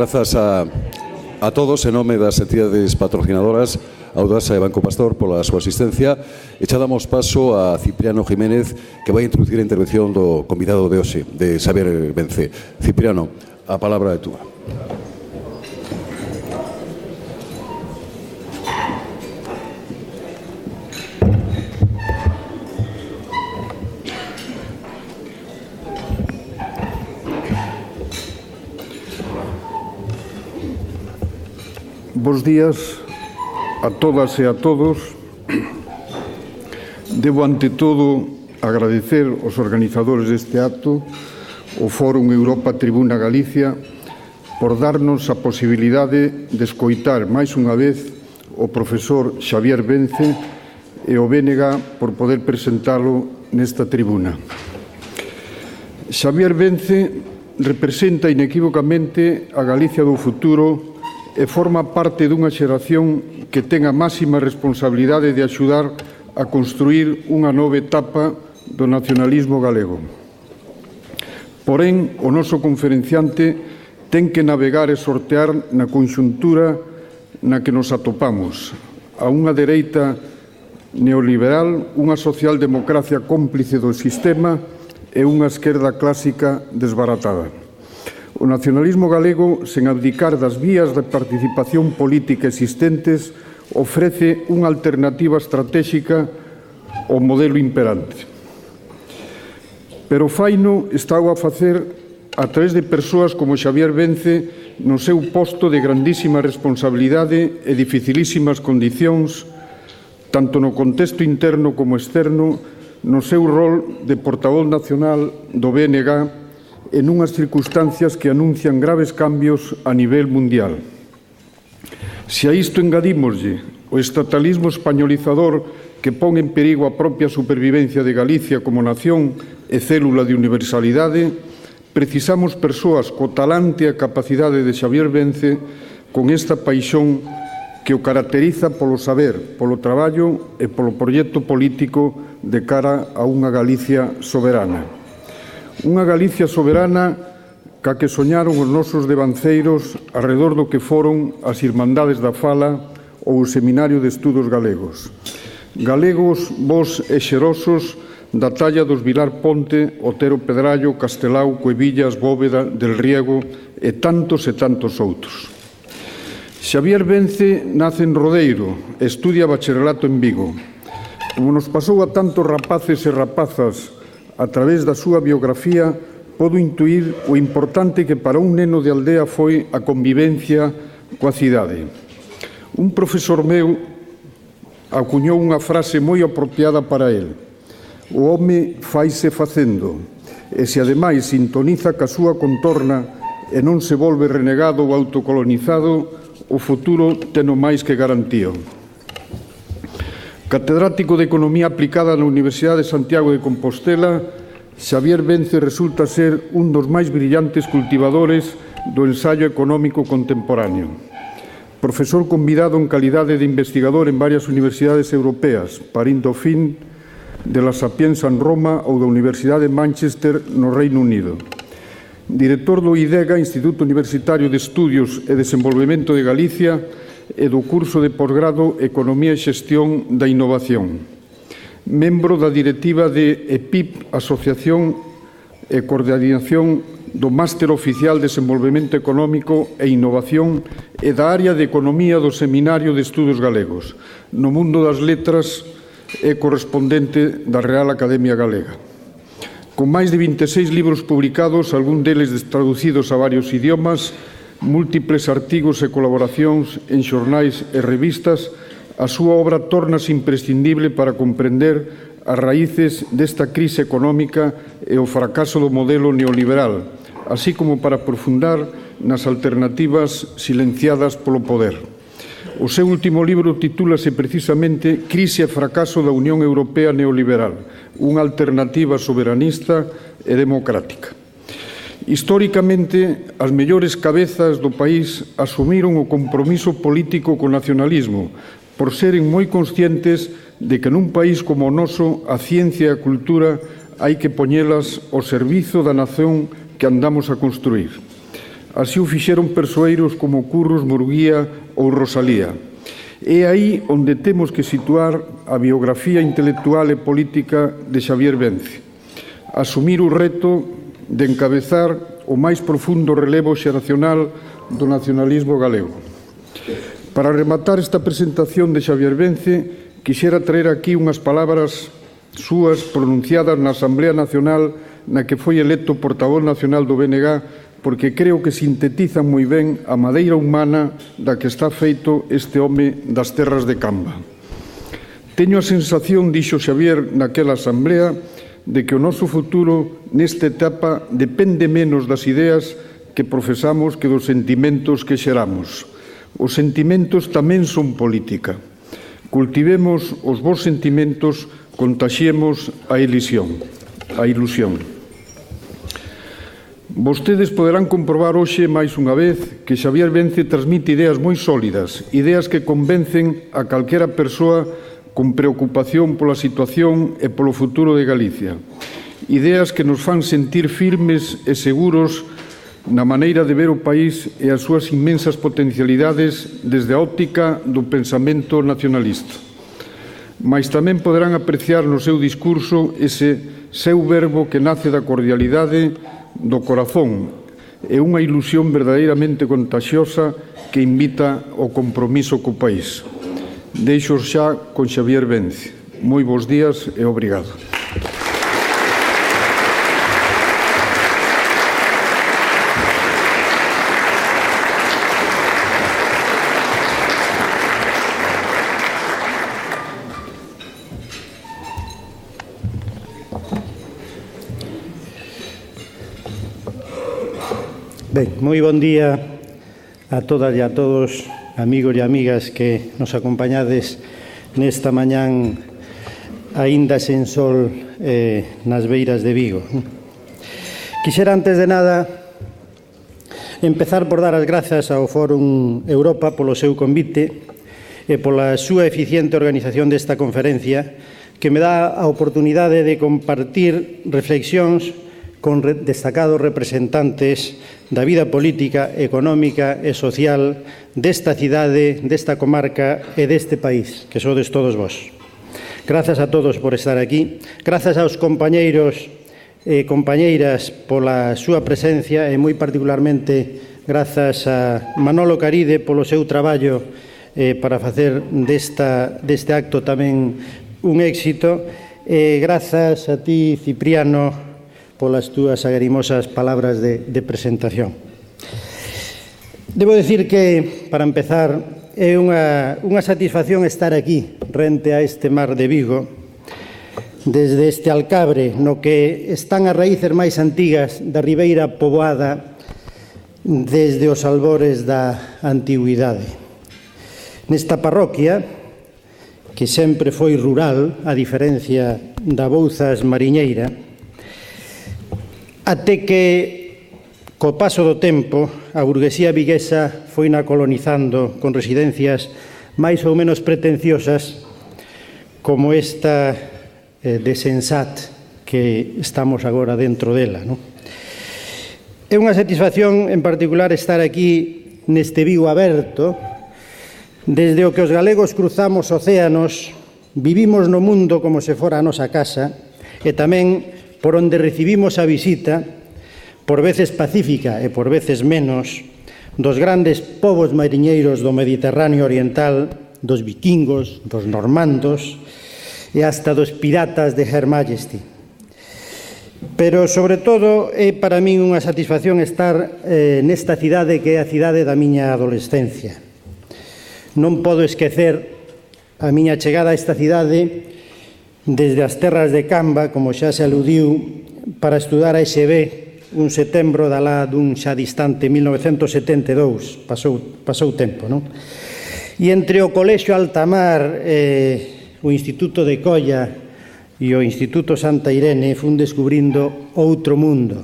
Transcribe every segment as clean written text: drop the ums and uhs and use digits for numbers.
Grazas a todos, en nome das entidades patrocinadoras, Audasa e Banco Pastor, pola súa asistencia. E xa damos paso a Cipriano Jiménez, que vai introducir a intervención do convidado de hoxe, de Xavier Vence. Cipriano, a palabra é túa. Bos días a todas e a todos. Debo, ante todo, agradecer aos organizadores deste acto, o Fórum Europa Tribuna Galicia, por darnos a posibilidade de escoitar máis unha vez o profesor Xavier Vence e o BNG por poder presentalo nesta tribuna. Xavier Vence representa inequívocamente a Galicia do futuro e forma parte dunha xeración que ten a máxima responsabilidade de axudar a construir unha nova etapa do nacionalismo galego. Porén, o noso conferenciante ten que navegar e sortear na conxuntura na que nos atopamos, a unha dereita neoliberal, unha socialdemocracia cómplice do sistema e unha esquerda clásica desbaratada. O nacionalismo galego, sen abdicar das vías de participación política existentes, ofrece unha alternativa estratégica ao modelo imperante. Pero faino está a facer a través de persoas como Xavier Vence no seu posto de grandísima responsabilidade e dificilísimas condicións, tanto no contexto interno como externo, no seu rol de portavoz nacional do BNG, en unhas circunstancias que anuncian graves cambios a nivel mundial. Se a isto engadímoslle o estatalismo españolizador que pon en perigo a propia supervivencia de Galicia como nación e célula de universalidade, precisamos persoas co talante e a capacidade de Xavier Vence con esta paixón que o caracteriza polo saber, polo traballo e polo proxecto político de cara a unha Galicia soberana. Unha Galicia soberana ca que soñaron os nosos devanceiros arredor do que foron as Irmandades da Fala ou o Seminario de Estudos Galegos. Galegos, vos e xerosos da talla dos Vilar Ponte, Otero Pedrallo, Castelao, Cuevillas, Bóveda, Del Riego e tantos outros. Xavier Vence nace en Rodeiro e estudia bacharelato en Vigo. Como nos pasou a tantos rapaces e rapazas a través da súa biografía, podo intuir o importante que para un neno de aldea foi a convivencia coa cidade. Un profesor meu acuñou unha frase moi apropiada para el: o home faise facendo, e se ademais sintoniza ca súa contorna e non se volve renegado ou autocolonizado, o futuro teno máis que garantío. Catedrático de Economía Aplicada na Universidade de Santiago de Compostela, Xavier Vence resulta ser un dos máis brillantes cultivadores do ensaio económico contemporáneo. Profesor convidado en calidade de investigador en varias universidades europeas, Parín Dauphine, de la Sapienza en Roma ou da Universidade de Manchester no Reino Unido. Director do IDEGA, Instituto Universitario de Estudios e Desenvolvemento de Galicia, e do curso de posgrado Economía e Xestión da Innovación. Membro da directiva de EPIP, Asociación e Coordinación do Máster Oficial de Desenvolvemento Económico e Innovación e da área de Economía do Seminario de Estudos Galegos. No mundo das letras é correspondente da Real Academia Galega. Con máis de 26 libros publicados, algún deles traducidos a varios idiomas, múltiples artigos e colaboracións en xornais e revistas, a súa obra tórnase imprescindible para comprender as raíces desta crise económica e o fracaso do modelo neoliberal, así como para profundar nas alternativas silenciadas polo poder. O seu último libro titúlase precisamente Crise e fracaso da Unión Europea Neoliberal, unha alternativa soberanista e democrática. Históricamente, as mellores cabezas do país asumiron o compromiso político co nacionalismo, por seren moi conscientes de que nun país como o noso a ciencia e a cultura hai que poñelas ao servizo da nación que andamos a construir. Así o fixeron persoeiros como Curros, Murguía ou Rosalía. É aí onde temos que situar a biografía intelectual e política de Xavier Vence. Asumir o reto de encabezar o máis profundo relevo xeracional do nacionalismo galego. Para rematar esta presentación de Xavier Vence, quixera traer aquí unhas palabras súas pronunciadas na Asamblea Nacional na que foi electo portavoz nacional do BNG, porque creo que sintetizan moi ben a madeira humana da que está feito este home das terras de Camba. Teño a sensación, dixo Xavier naquela asamblea, de que o noso futuro nesta etapa depende menos das ideas que profesamos que dos sentimentos que xeramos. Os sentimentos tamén son política. Cultivemos os bons sentimentos, contaxiemos a ilusión. Vostedes poderán comprobar hoxe, máis unha vez, que Xavier Vence transmite ideas moi sólidas, ideas que convencen a calquera persoa con preocupación pola situación e polo futuro de Galicia. Ideas que nos fan sentir firmes e seguros na maneira de ver o país e as súas inmensas potencialidades desde a óptica do pensamento nacionalista. Mais tamén poderán apreciar no seu discurso ese seu verbo que nace da cordialidade do corazón e unha ilusión verdadeiramente contagiosa que invita ao compromiso co país. Deixo xa con Xavier Vence. Moi bons días e obrigado. Ben, moi bon día a todas e a todos, amigos e amigas que nos acompañades nesta mañán aínda sen sol nas beiras de Vigo. Quixera, antes de nada, empezar por dar as grazas ao Fórum Europa polo seu convite e pola súa eficiente organización desta conferencia, que me dá a oportunidade de compartir reflexións con destacados representantes da vida política, económica e social desta cidade, desta comarca e deste país, que sodes todos vós. Grazas a todos por estar aquí, grazas aos compañeiros e compañeiras pola súa presencia e moi particularmente grazas a Manolo Caride polo seu traballo para facer deste acto tamén un éxito, e grazas a ti, Cipriano, polas túas agrimosas palabras de presentación. Debo decir que, para empezar, é unha satisfacción estar aquí, rente a este mar de Vigo, desde este Alcabre, no que están as raíces máis antigas da ribeira poboada desde os albores da antigüidade. Nesta parroquia, que sempre foi rural, a diferencia da Bouzas mariñeira, até que, co paso do tempo, a burguesía viguesa foi na colonizando con residencias máis ou menos pretenciosas, como esta de Sensat, que estamos agora dentro dela. É unha satisfacción, en particular, estar aquí neste Vigo aberto, desde o que os galegos cruzamos océanos, vivimos no mundo como se fora a nosa casa, e tamén por onde recibimos a visita, por veces pacífica e por veces menos, dos grandes povos mariñeiros do Mediterráneo Oriental, dos vikingos, dos normandos e hasta dos piratas de Her Majesty. Pero, sobre todo, é para min unha satisfacción estar nesta cidade que é a cidade da miña adolescencia. Non podo esquecer a miña chegada a esta cidade desde as terras de Camba, como xa se aludiu, para estudar a ESB un setembro dalá dun xa distante 1972, pasou tempo, non? E entre o Colexio Altamar, o Instituto de Colla e o Instituto Santa Irene fun descubrindo outro mundo.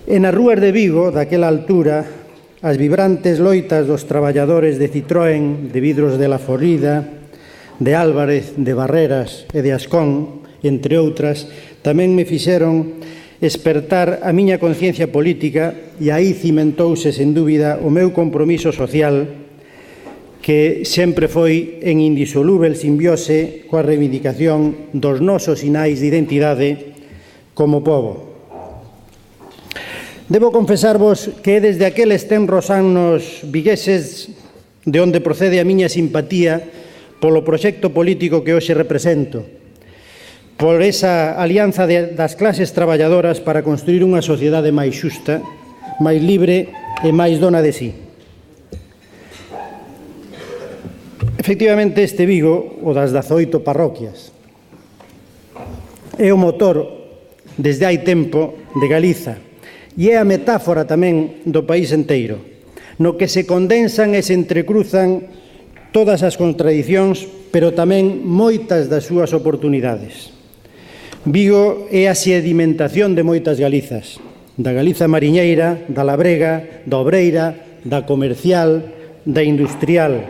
E nas rúas de Vigo, daquela altura, as vibrantes loitas dos traballadores de Citroën, de Vidros de la Florida, de Álvarez, de Barreras e de Ascón, entre outras, tamén me fixeron espertar a miña conciencia política e aí cimentouse, sen dúbida, o meu compromiso social que sempre foi en indisolúvel simbiose coa reivindicación dos nosos sinais de identidade como pobo. Debo confesarvos que desde aqueles tenros anos vigueses de onde procede a miña simpatía polo proxecto político que hoxe represento, por esa alianza das clases traballadoras para construir unha sociedade máis xusta, máis libre e máis dona de sí. Efectivamente, este Vigo, o das 18 parroquias, é o motor, desde hai tempo, de Galiza, e é a metáfora tamén do país enteiro, no que se condensan e se entrecruzan todas as contradicións, pero tamén moitas das súas oportunidades. Vigo é a sedimentación de moitas Galizas, da Galiza mariñeira, da labrega, da obreira, da comercial, da industrial.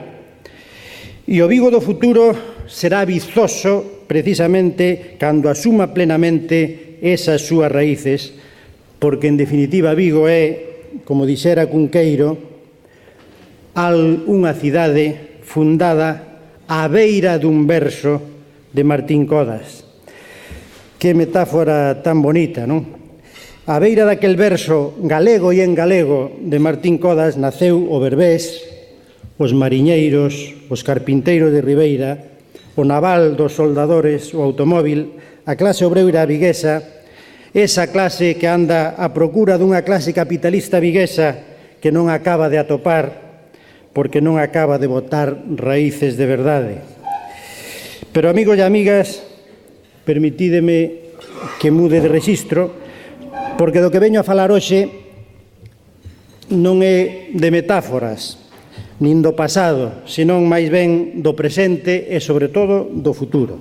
E o Vigo do futuro será vizoso precisamente cando asuma plenamente esas súas raíces, porque en definitiva Vigo é, como dixera Cunqueiro, unha cidade fundada á beira dun verso de Martín Codas. Que metáfora tan bonita, non? A beira daquel verso galego e en galego de Martín Codas naceu o Berbés, os mariñeiros, os carpinteiros de Ribeira, o naval dos soldadores, o automóvil, a clase obreira viguesa, esa clase que anda a procura dunha clase capitalista viguesa que non acaba de atopar porque non acaba de botar raíces de verdade. Pero, amigos e amigas, permitídeme que mude de rexistro, porque do que veño a falar hoxe non é de metáforas, nin do pasado, senón máis ben do presente e, sobre todo, do futuro.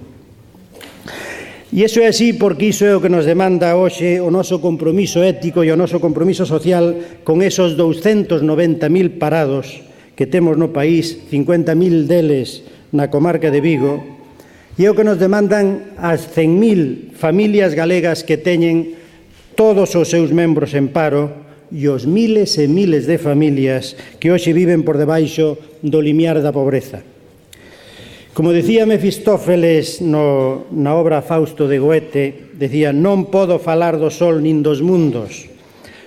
E iso é así porque iso é o que nos demanda hoxe o noso compromiso ético e o noso compromiso social con esos 290.000 parados que temos no país, 50.000 deles na comarca de Vigo, e é o que nos demandan as 100.000 familias galegas que teñen todos os seus membros en paro e os miles e miles de familias que hoxe viven por debaixo do limiar da pobreza. Como decía Mefistófeles na obra Fausto de Goethe, decía: non podo falar do sol nin dos mundos,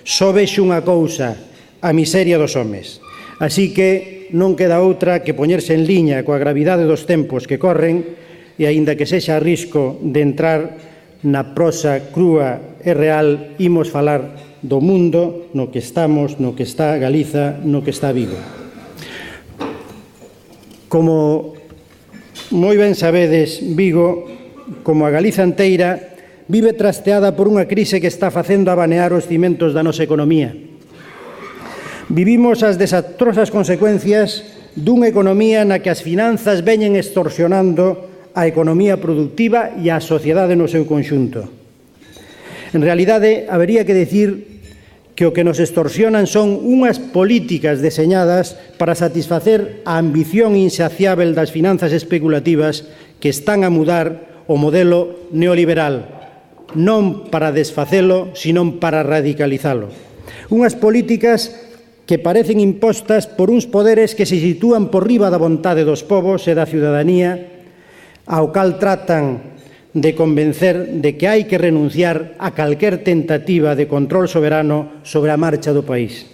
só vexo unha cousa, a miseria dos homes. Así que non queda outra que poñerse en liña coa gravidade dos tempos que corren e, aínda que sexa a risco de entrar na prosa crúa e real, imos falar do mundo no que estamos, no que está Galiza, no que está Vigo. Como moi ben sabedes, Vigo, como a Galiza inteira, vive trasteada por unha crise que está facendo abanear os cimentos da nosa economía. Vivimos as desastrosas consecuencias dunha economía na que as finanzas veñen extorsionando a economía productiva e a sociedade no seu conxunto. En realidade, habería que decir que o que nos extorsionan son unhas políticas deseñadas para satisfacer a ambición insaciável das finanzas especulativas que están a mudar o modelo neoliberal, non para desfacelo, senón para radicalizalo. Unhas políticas que parecen impostas por uns poderes que se sitúan por riba da vontade dos povos e da ciudadanía, ao cal tratan de convencer de que hai que renunciar a calquer tentativa de control soberano sobre a marcha do país.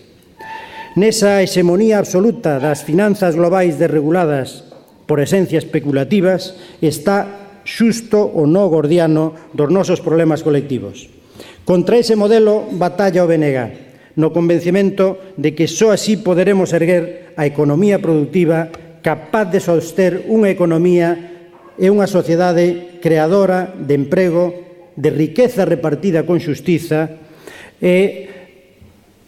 Nesa hexemonía absoluta das finanzas globais desreguladas por esencias especulativas está xusto o nó gordiano dos nosos problemas colectivos. Contra ese modelo batalla o BNG, no convencimento de que só así poderemos erguer a economía productiva capaz de soster unha economía e unha sociedade creadora de emprego, de riqueza repartida con xustiza e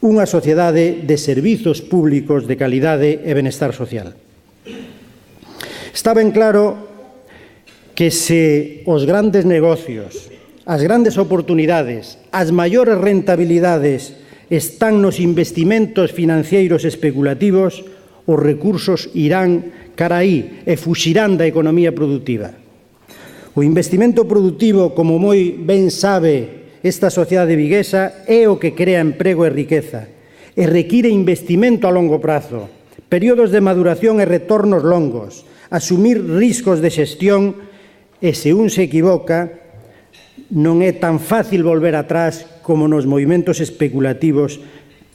unha sociedade de servizos públicos de calidade e benestar social. Está ben claro que se os grandes negocios, as grandes oportunidades, as maiores rentabilidades están nos investimentos financeiros especulativos, os recursos irán cara aí e fuxirán da economía productiva. O investimento productivo, como moi ben sabe esta sociedade viguesa é o que crea emprego e riqueza e require investimento a longo prazo, períodos de maduración e retornos longos, asumir riscos de xestión e, se un se equivoca, non é tan fácil volver atrás como nos movimentos especulativos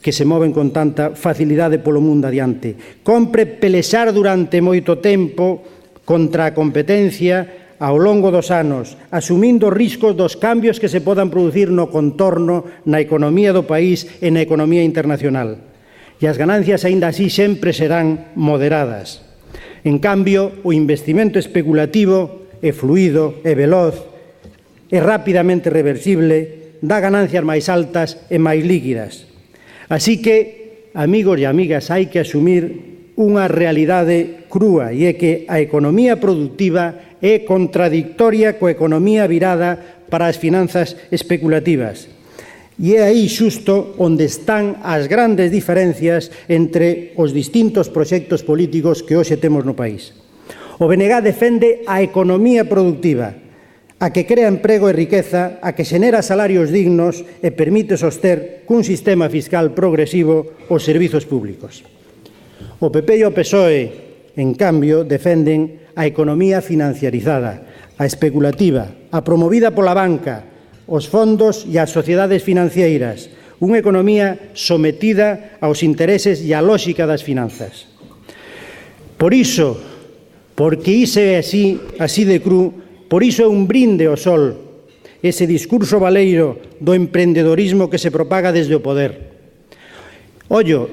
que se moven con tanta facilidade polo mundo adiante. Compre pelexar durante moito tempo contra a competencia ao longo dos anos, asumindo riscos dos cambios que se podan producir no contorno, na economía do país e na economía internacional. E as ganancias, aínda así, sempre serán moderadas. En cambio, o investimento especulativo é fluido, é veloz, é rapidamente reversible, dá ganancias máis altas e máis líquidas. Así que, amigos e amigas, hai que asumir unha realidade crúa, e é que a economía productiva é contradictoria coa economía virada para as finanzas especulativas. E é aí xusto onde están as grandes diferencias entre os distintos proxectos políticos que hoxe temos no país. O BNG defende a economía productiva, a que crea emprego e riqueza, a que xenera salarios dignos e permite soster cun sistema fiscal progresivo os servizos públicos. O PP e o PSOE, en cambio, defenden a economía financiarizada, a especulativa, a promovida pola banca, os fondos e as sociedades financeiras, unha economía sometida aos intereses e á lóxica das finanzas. Por iso, porque iso é así de cru, por iso é un brinde ao sol ese discurso baleiro do emprendedorismo que se propaga desde o poder. Ollo,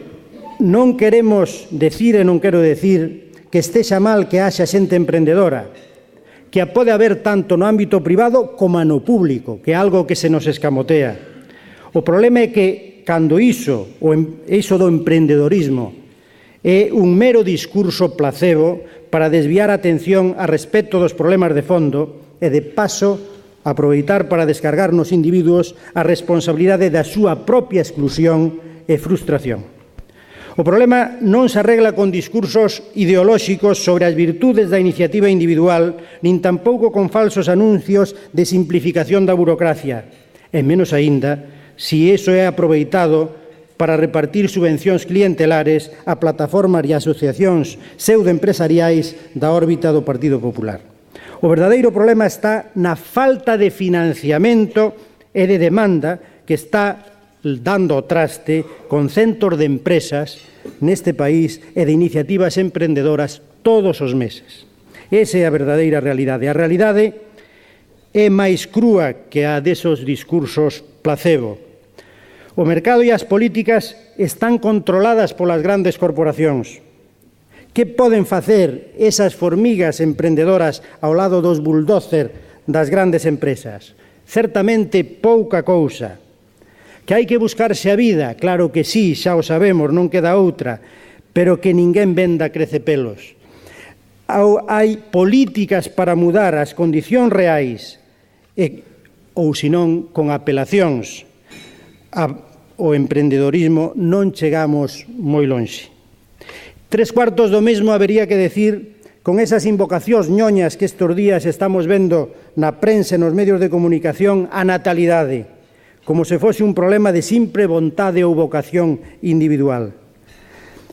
non queremos decir e non quero decir que estexa mal que haxa xente emprendedora, que a pode haber tanto no ámbito privado como no público, que é algo que se nos escamotea. O problema é que cando iso do emprendedorismo é un mero discurso placebo para desviar a atención a respecto dos problemas de fondo e, de paso, aproveitar para descargar nos individuos a responsabilidade da súa propia exclusión e frustración. O problema non se arregla con discursos ideolóxicos sobre as virtudes da iniciativa individual, nin tampouco con falsos anuncios de simplificación da burocracia, e menos aínda se iso é aproveitado para repartir subvencións clientelares a plataformas e asociacións pseudoempresariais da órbita do Partido Popular. O verdadeiro problema está na falta de financiamento e de demanda que está dando o traste con centos de empresas neste país e de iniciativas emprendedoras todos os meses. Esa é a verdadeira realidade. A realidade é máis crúa que a desos discursos placebo. O mercado e as políticas están controladas polas grandes corporacións. Que poden facer esas formigas emprendedoras ao lado dos bulldozer das grandes empresas? Certamente pouca cousa. Que hai que buscarse a vida? Claro que sí, xa o sabemos, non queda outra, pero que ninguén venda crecepelos. Hai políticas para mudar as condicións reais ou, senón, con apelacións ao emprendedorismo non chegamos moi lonxe. 3/4 do mesmo habería que decir con esas invocacións ñoñas que estes días estamos vendo na prensa e nos medios de comunicación a natalidade, como se fose un problema de simple vontade ou vocación individual.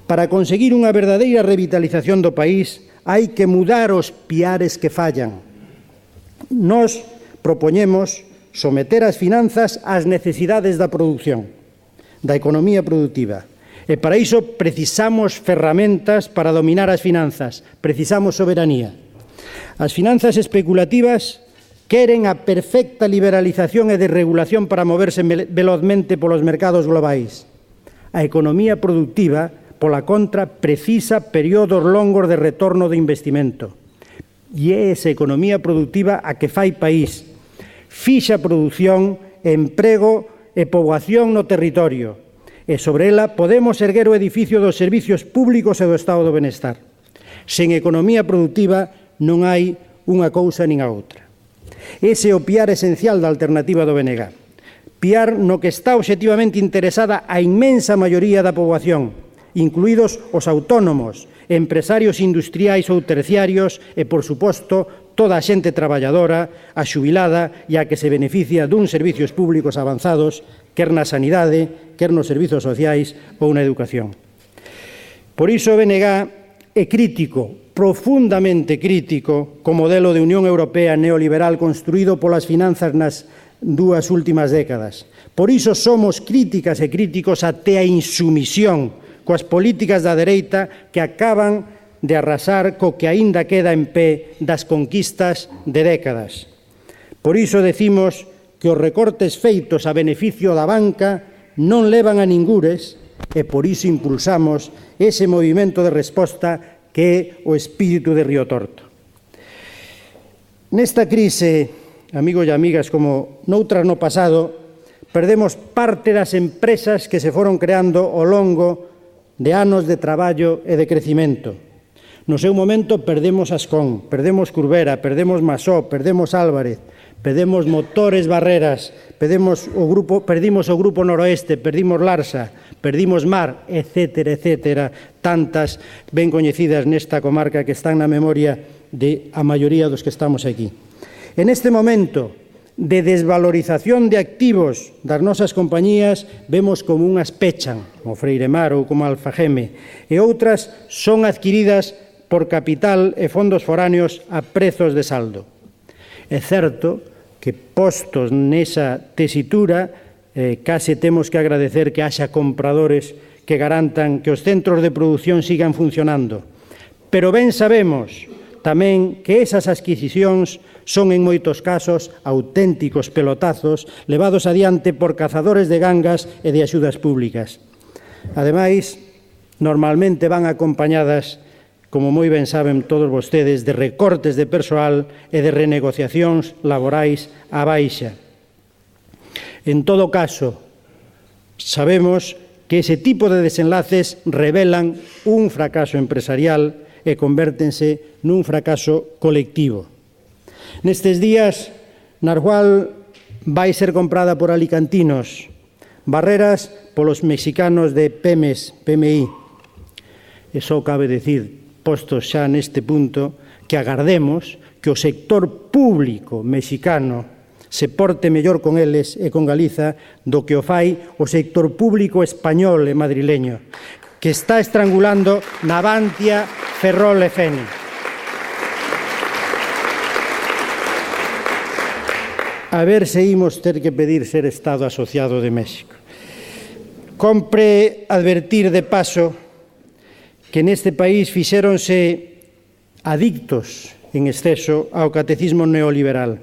Para conseguir unha verdadeira revitalización do país hai que mudar os piares que fallan. Nos propoñemos someter as finanzas ás necesidades da produción, da economía productiva. E para iso precisamos ferramentas para dominar as finanzas, precisamos soberanía. As finanzas especulativas queren a perfecta liberalización e desregulación para moverse velozmente polos mercados globais. A economía productiva, pola contra, precisa períodos longos de retorno de investimento. E é esa economía productiva a que fai país. Fixa produción, emprego e poboación no territorio, e sobre ela podemos erguer o edificio dos servicios públicos e do estado do benestar. Sen economía productiva non hai unha cousa nin a outra. Ese é o piar esencial da alternativa do BNG. Piar no que está obxectivamente interesada a inmensa maioría da poboación, incluídos os autónomos, empresarios industriais ou terciarios e, por suposto, toda a xente traballadora, a xubilada e a que se beneficia duns servicios públicos avanzados, quer na sanidade, quer nos servizos sociais ou na educación. Por iso o BNG é crítico, profundamente crítico, co modelo de Unión Europea neoliberal construído polas finanzas nas dúas últimas décadas. Por iso somos críticas e críticos até a insumisión coas políticas da dereita que acaban de arrasar co que aínda queda en pé das conquistas de décadas. Por iso decimos que os recortes feitos a beneficio da banca non levan a ningures e por iso impulsamos ese movimento de resposta que é o espírito de Río Torto. Nesta crise, amigos e amigas, como noutras no pasado, perdemos parte das empresas que se foron creando ao longo de anos de traballo e de crecimento. No seu momento perdemos Ascón, perdemos Curbera, perdemos Masó, perdemos Álvarez, perdemos Motores Barreras, perdimos o Grupo Noroeste, perdimos Larsa, perdimos Mar, etcétera, etcétera, tantas ben coñecidas nesta comarca que están na memoria de a maioría dos que estamos aquí. En este momento de desvalorización de activos das nosas compañías, vemos como unhas pechan, como Freiremar ou como Alfageme, e outras son adquiridas por capital e fondos foráneos a prezos de saldo. É certo que, postos nesa tesitura, case temos que agradecer que haxa compradores que garantan que os centros de produción sigan funcionando. Pero ben sabemos tamén que esas adquisicións son en moitos casos auténticos pelotazos levados adiante por cazadores de gangas e de axudas públicas. Ademais, normalmente van acompañadas, como moi ben saben todos vostedes, de recortes de persoal e de renegociacións laborais á baixa. En todo caso, sabemos que ese tipo de desenlaces revelan un fracaso empresarial e convértense nun fracaso colectivo. Nestes días, Narwal vai ser comprada por alicantinos, Barreras polos mexicanos de Pemex, PMI. E só cabe decir, postos xa neste punto, que agardemos que o sector público mexicano se porte mellor con eles e con Galiza do que o fai o sector público español e madrileño, que está estrangulando Navantia, Ferrol e Feni. A ver se imos ter que pedir ser Estado asociado de México. Compre advertir de paso que neste país fixéronse adictos en exceso ao catecismo neoliberal.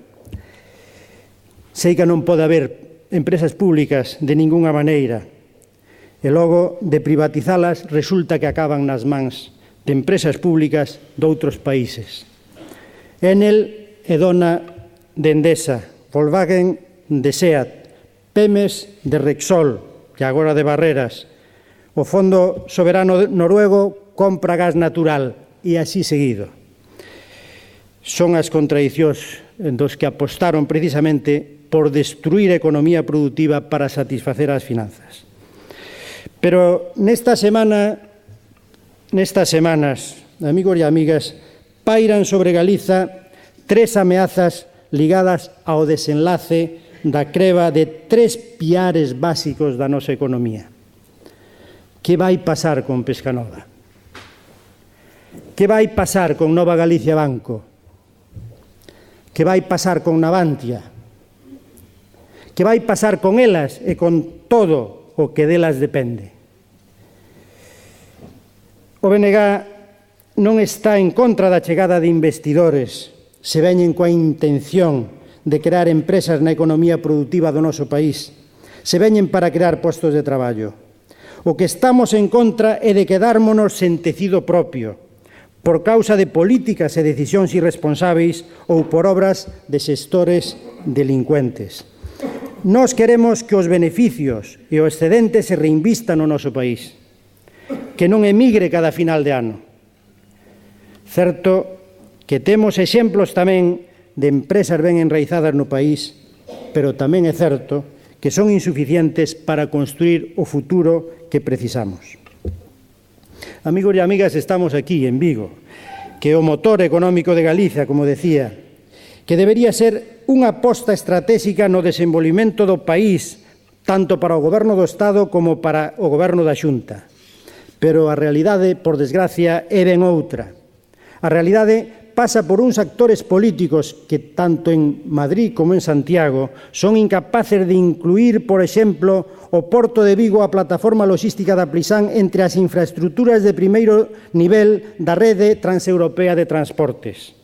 Sei que non pode haber empresas públicas de ningunha maneira e logo de privatizalas resulta que acaban nas mans de empresas públicas doutros países. Enel é dona de Endesa, Volkswagen de Seat, Pemex de Repsol e agora de Barreras. O Fondo Soberano Noruego compra gas natural e así seguido. Son as contradicións dos que apostaron precisamente por destruir a economía productiva para satisfacer as finanzas. Pero nestas semanas, amigos e amigas, pairan sobre Galiza tres ameazas ligadas ao desenlace da creba de tres piares básicos da nosa economía. Que vai pasar con Pescanova? Que vai pasar con Nova Galicia Banco? Que vai pasar con Navantia? Que vai pasar con elas e con todo o que delas depende? O BNG non está en contra da chegada de investidores se veñen coa intención de crear empresas na economía productiva do noso país, se veñen para crear postos de traballo. O que estamos en contra é de quedármonos sen tecido propio, por causa de políticas e decisións irresponsáveis ou por obras de xestores delincuentes. Nós queremos que os beneficios e o excedente se reinvistan no noso país, que non emigre cada final de ano. Certo que temos exemplos tamén de empresas ben enraizadas no país, pero tamén é certo que son insuficientes para construir o futuro que precisamos. Amigos e amigas, estamos aquí en Vigo, que é o motor económico de Galicia, como decía, que debería ser unha aposta estratégica no desenvolvemento do país, tanto para o Goberno do Estado como para o Goberno da Xunta. Pero a realidade, por desgracia, é ben outra. A realidade pasa por uns actores políticos que, tanto en Madrid como en Santiago, son incapaces de incluir, por exemplo, o Porto de Vigo, a plataforma logística da Plisán, entre as infraestructuras de primeiro nivel da rede transeuropea de transportes.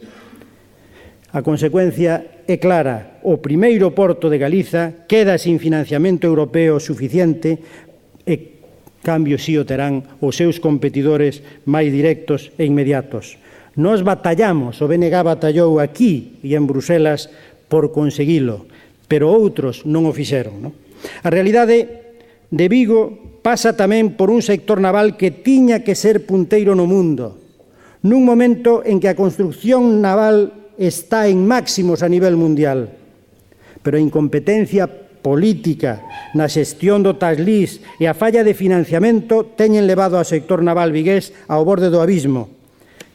A consecuencia é clara: o primeiro porto de Galiza queda sin financiamento europeo suficiente e, cambio, si o terán os seus competidores máis directos e inmediatos. Nos batallamos, o BNG batallou aquí e en Bruselas por conseguilo, pero outros non o fixeron, non? A realidade de Vigo pasa tamén por un sector naval que tiña que ser punteiro no mundo, nun momento en que a construción naval está en máximos a nivel mundial, pero a incompetencia política na xestión do Taslís e a falla de financiamento teñen levado ao sector naval vigués ao borde do abismo,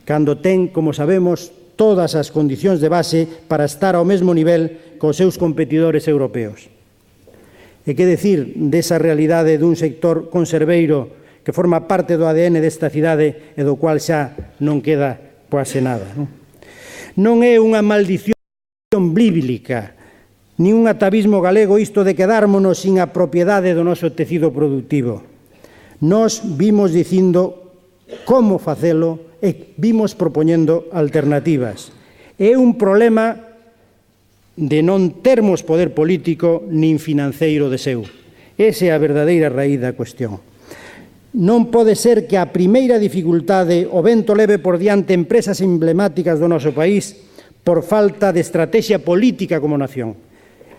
cando ten, como sabemos, todas as condicións de base para estar ao mesmo nivel cos seus competidores europeos. E que decir desa realidade dun sector conserveiro que forma parte do ADN desta cidade e do cual xa non queda quase nada, non é unha maldición bíblica, nin un atavismo galego isto de quedármonos sin a propiedade do noso tecido productivo. Nós vimos dicindo como facelo e vimos propoñendo alternativas. É un problema de non termos poder político nin financeiro de seu. Esa é a verdadeira raíz da cuestión. Non pode ser que a primeira dificultade o vento leve por diante empresas emblemáticas do noso país por falta de estrategia política como nación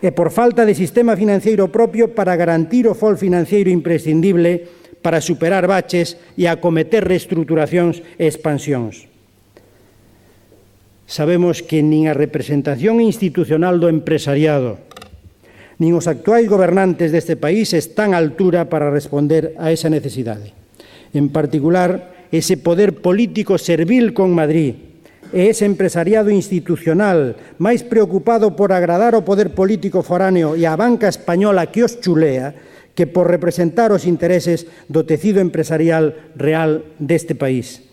e por falta de sistema financeiro propio para garantir o fol financeiro imprescindible para superar baches e acometer reestruturacións e expansións. Sabemos que nin a representación institucional do empresariado, nin os actuais gobernantes deste país están á altura para responder a esa necesidade. En particular, ese poder político servil con Madrid e ese empresariado institucional máis preocupado por agradar ao poder político foráneo e á banca española que os chulea que por representar os intereses do tecido empresarial real deste país.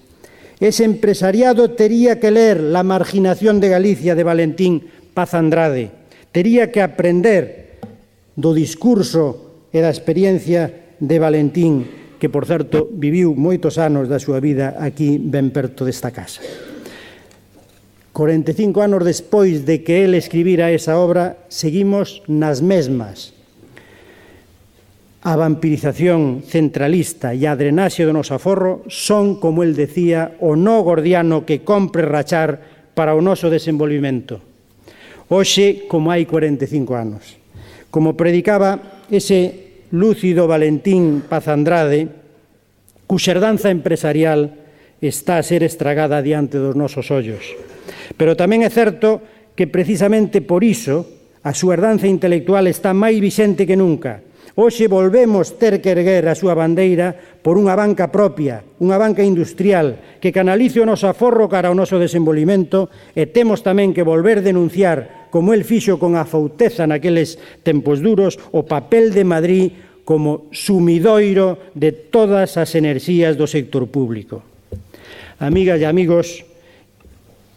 Ese empresariado tería que ler La marginación de Galicia de Valentín Paz Andrade, tería que aprender do discurso e da experiencia de Valentín, que, por certo, viviu moitos anos da súa vida aquí ben perto desta casa. 45 anos despois de que el escribira esa obra, seguimos nas mesmas. A vampirización centralista e a drenaxe do noso aforro son, como el decía, o nó gordiano que compre rachar para o noso desenvolvimento. Hoxe, como hai 45 anos. Como predicaba ese lúcido Valentín Paz Andrade, cuxa herdanza empresarial está a ser estragada diante dos nosos ollos. Pero tamén é certo que precisamente por iso a súa herdanza intelectual está máis vixente que nunca. Hoxe volvemos ter que erguer a súa bandeira por unha banca propia, unha banca industrial que canalice o noso aforro cara ao noso desenvolvimento e temos tamén que volver denunciar, como el fixo con afouteza naqueles tempos duros, o papel de Madrid como sumidoiro de todas as enerxías do sector público. Amigas e amigos,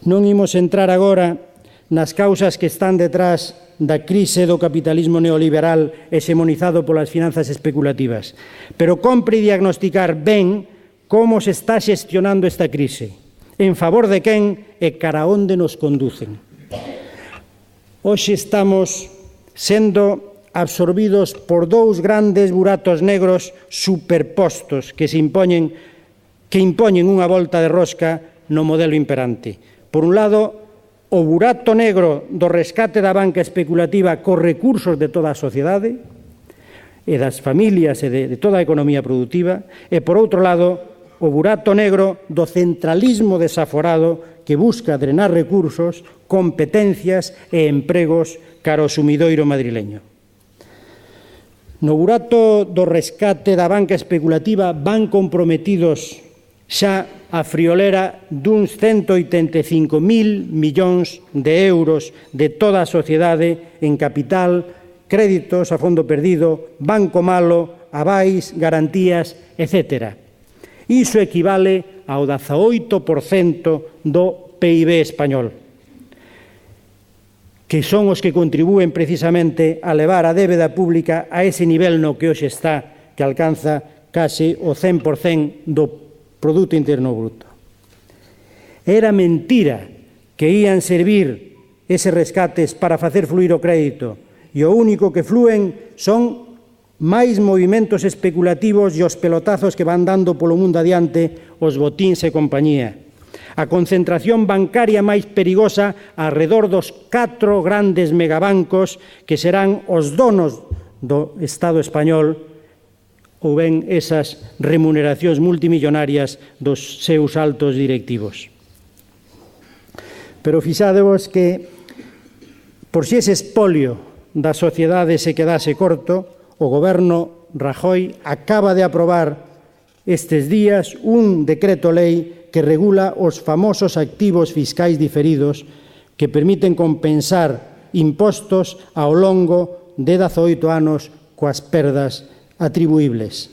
non imos entrar agora nas causas que están detrás da crise do capitalismo neoliberal hexemonizado polas finanzas especulativas. Pero compre diagnosticar ben como se está xestionando esta crise, en favor de quen e cara onde nos conducen. Hoxe estamos sendo absorbidos por dous grandes buratos negros superpostos que impoñen unha volta de rosca no modelo imperante. Por un lado, o burato negro do rescate da banca especulativa cos recursos de toda a sociedade e das familias e de toda a economía productiva, e, por outro lado, o burato negro do centralismo desaforado que busca drenar recursos, competencias e empregos cara ao sumidoiro madrileño. No burato do rescate da banca especulativa van comprometidos xa a friolera duns 185.000 millóns de euros de toda a sociedade en capital, créditos a fondo perdido, banco malo, avais, garantías, etc. Iso equivale ao 18% do PIB español, que son os que contribúen precisamente a levar a débeda pública a ese nivel no que hoxe está, que alcanza case o 100% do Produto Interno Bruto. Era mentira que ían servir eses rescates para facer fluir o crédito, e o único que flúen son máis movimentos especulativos e os pelotazos que van dando polo mundo adiante os botíns e compañía. A concentración bancaria máis perigosa arredor dos 4 grandes megabancos que serán os donos do Estado español, ou ben esas remuneracións multimillonarias dos seus altos directivos. Pero fixadevos que, por si ese espolio da sociedade se quedase corto, o goberno Rajoy acaba de aprobar estes días un decreto-lei que regula os famosos activos fiscais diferidos que permiten compensar impostos ao longo de 18 anos coas perdas atribuíbles.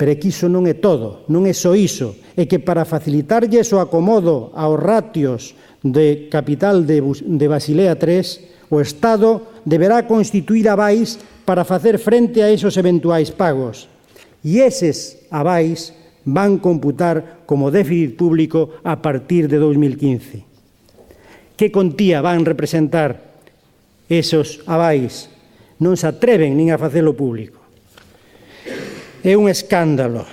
Pero é que iso non é todo, non é só iso, é que para facilitarlles o acomodo aos ratios de capital de Basilea III, o Estado deberá constituir avais para facer frente a esos eventuais pagos. E eses avais van computar como déficit público a partir de 2015. Que contía van representar esos avais? Non se atreven nin a facelo público. É un escándalo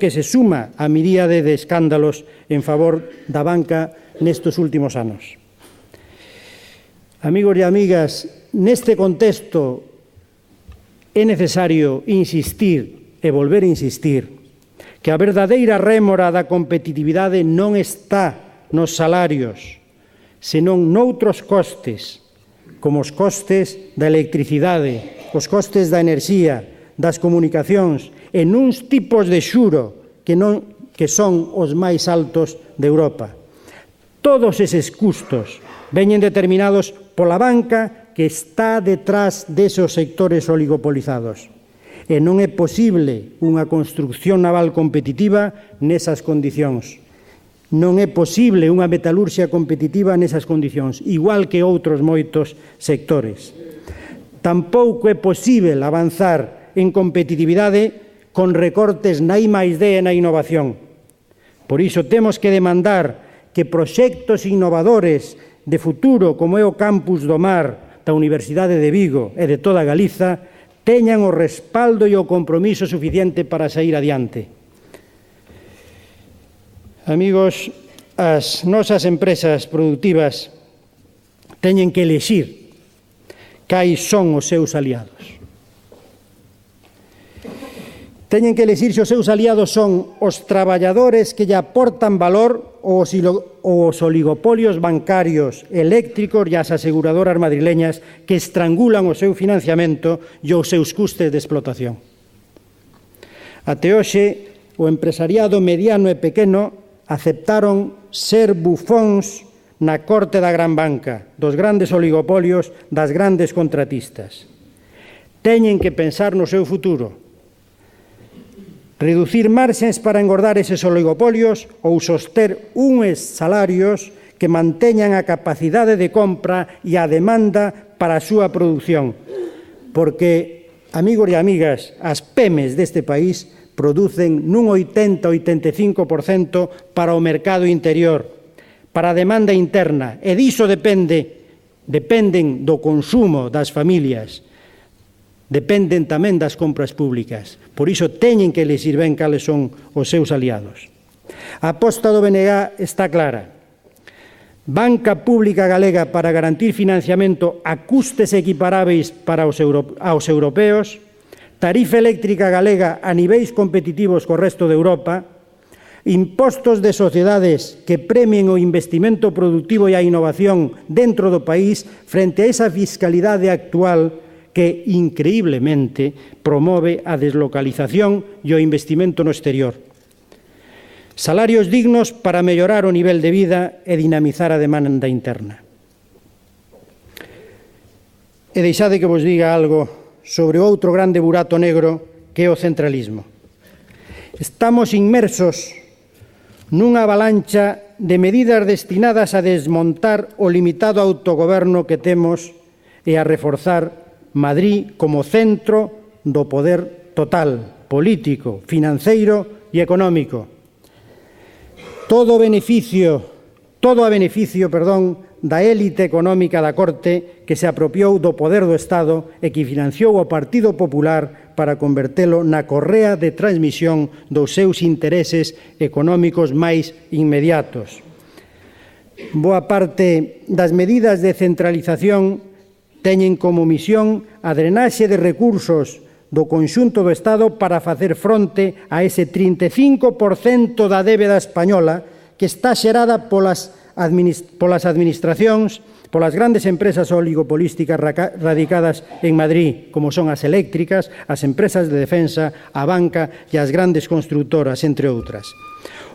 que se suma á miríade de escándalos en favor da banca nestes últimos anos. Amigos e amigas, neste contexto é necesario insistir e volver a insistir que a verdadeira rémora da competitividade non está nos salarios, senón noutros costes, como os costes da electricidade, os costes da enerxía, das comunicacións, e nuns tipos de xuro que son os máis altos de Europa. Todos eses custos veñen determinados pola banca que está detrás desos sectores oligopolizados. E non é posible unha construcción naval competitiva nesas condicións. Non é posible unha metalurxia competitiva nesas condicións, igual que outros moitos sectores. Tampouco é posible avanzar en competitividade con recortes na I+D e na innovación. Por iso temos que demandar que proxectos innovadores de futuro, como é o Campus do Mar da Universidade de Vigo e de toda Galiza, teñan o respaldo e o compromiso suficiente para sair adiante. Amigos, as nosas empresas productivas teñen que elexir cais son os seus aliados. Teñen que elexir se os seus aliados son os traballadores que lle aportan valor ou os oligopolios bancarios, eléctricos e as aseguradoras madrileñas que estrangulan o seu financiamento e os seus custes de explotación. Até hoxe, o empresariado mediano e pequeno aceptaron ser bufóns na corte da gran banca, dos grandes oligopolios, das grandes contratistas. Teñen que pensar no seu futuro, reducir marxes para engordar eses oligopolios ou soster uns salarios que manteñan a capacidade de compra e a demanda para a súa produción. Porque, amigos e amigas, as PEMES deste país producen nun 80-85% para o mercado interior, para a demanda interna, e diso dependen do consumo das familias, dependen tamén das compras públicas. Por iso teñen que elexir ben cales son os seus aliados. A aposta do BNG está clara. Banca pública galega para garantir financiamento a custes equiparáveis para aos europeos, tarifa eléctrica galega a niveis competitivos co resto de Europa, impostos de sociedades que premien o investimento productivo e a innovación dentro do país frente a esa fiscalidade actual que, increíblemente, promove a deslocalización e o investimento no exterior. Salarios dignos para mellorar o nivel de vida e dinamizar a demanda interna. E deixade que vos diga algo sobre outro grande burato negro que é o centralismo. Estamos inmersos nunha avalancha de medidas destinadas a desmontar o limitado autogoberno que temos e a reforzar Madrid como centro do poder total, político, financeiro e económico. Todo a beneficio da élite económica da Corte que se apropiou do poder do Estado e que financiou o Partido Popular para convertelo na correa de transmisión dos seus intereses económicos máis inmediatos. Boa parte das medidas de centralización teñen como misión a drenaxe de recursos do conxunto do Estado para facer fronte a ese 35% da débeda española que está xerada polas administracións, polas grandes empresas oligopolísticas radicadas en Madrid, como son as eléctricas, as empresas de defensa, a banca e as grandes construtoras, entre outras.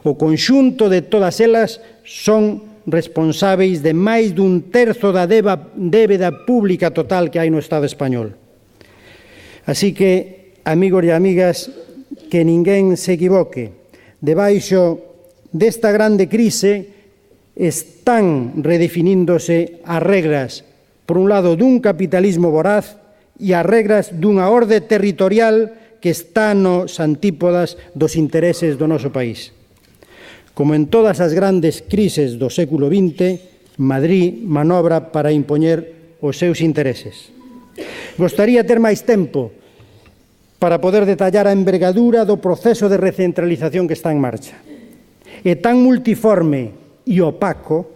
O conxunto de todas elas son responsáveis de máis dun terzo da débeda pública total que hai no Estado español. Así que, amigos e amigas, que ninguén se equivoque. Debaixo desta grande crise están redefiníndose as regras, por un lado, dun capitalismo voraz e as regras dunha orde territorial que está nos antípodas dos intereses do noso país. Como en todas as grandes crises do século XX, Madrid manobra para impoñer os seus intereses. Gostaría ter máis tempo para poder detallar a envergadura do proceso de recentralización que está en marcha. É tan multiforme e opaco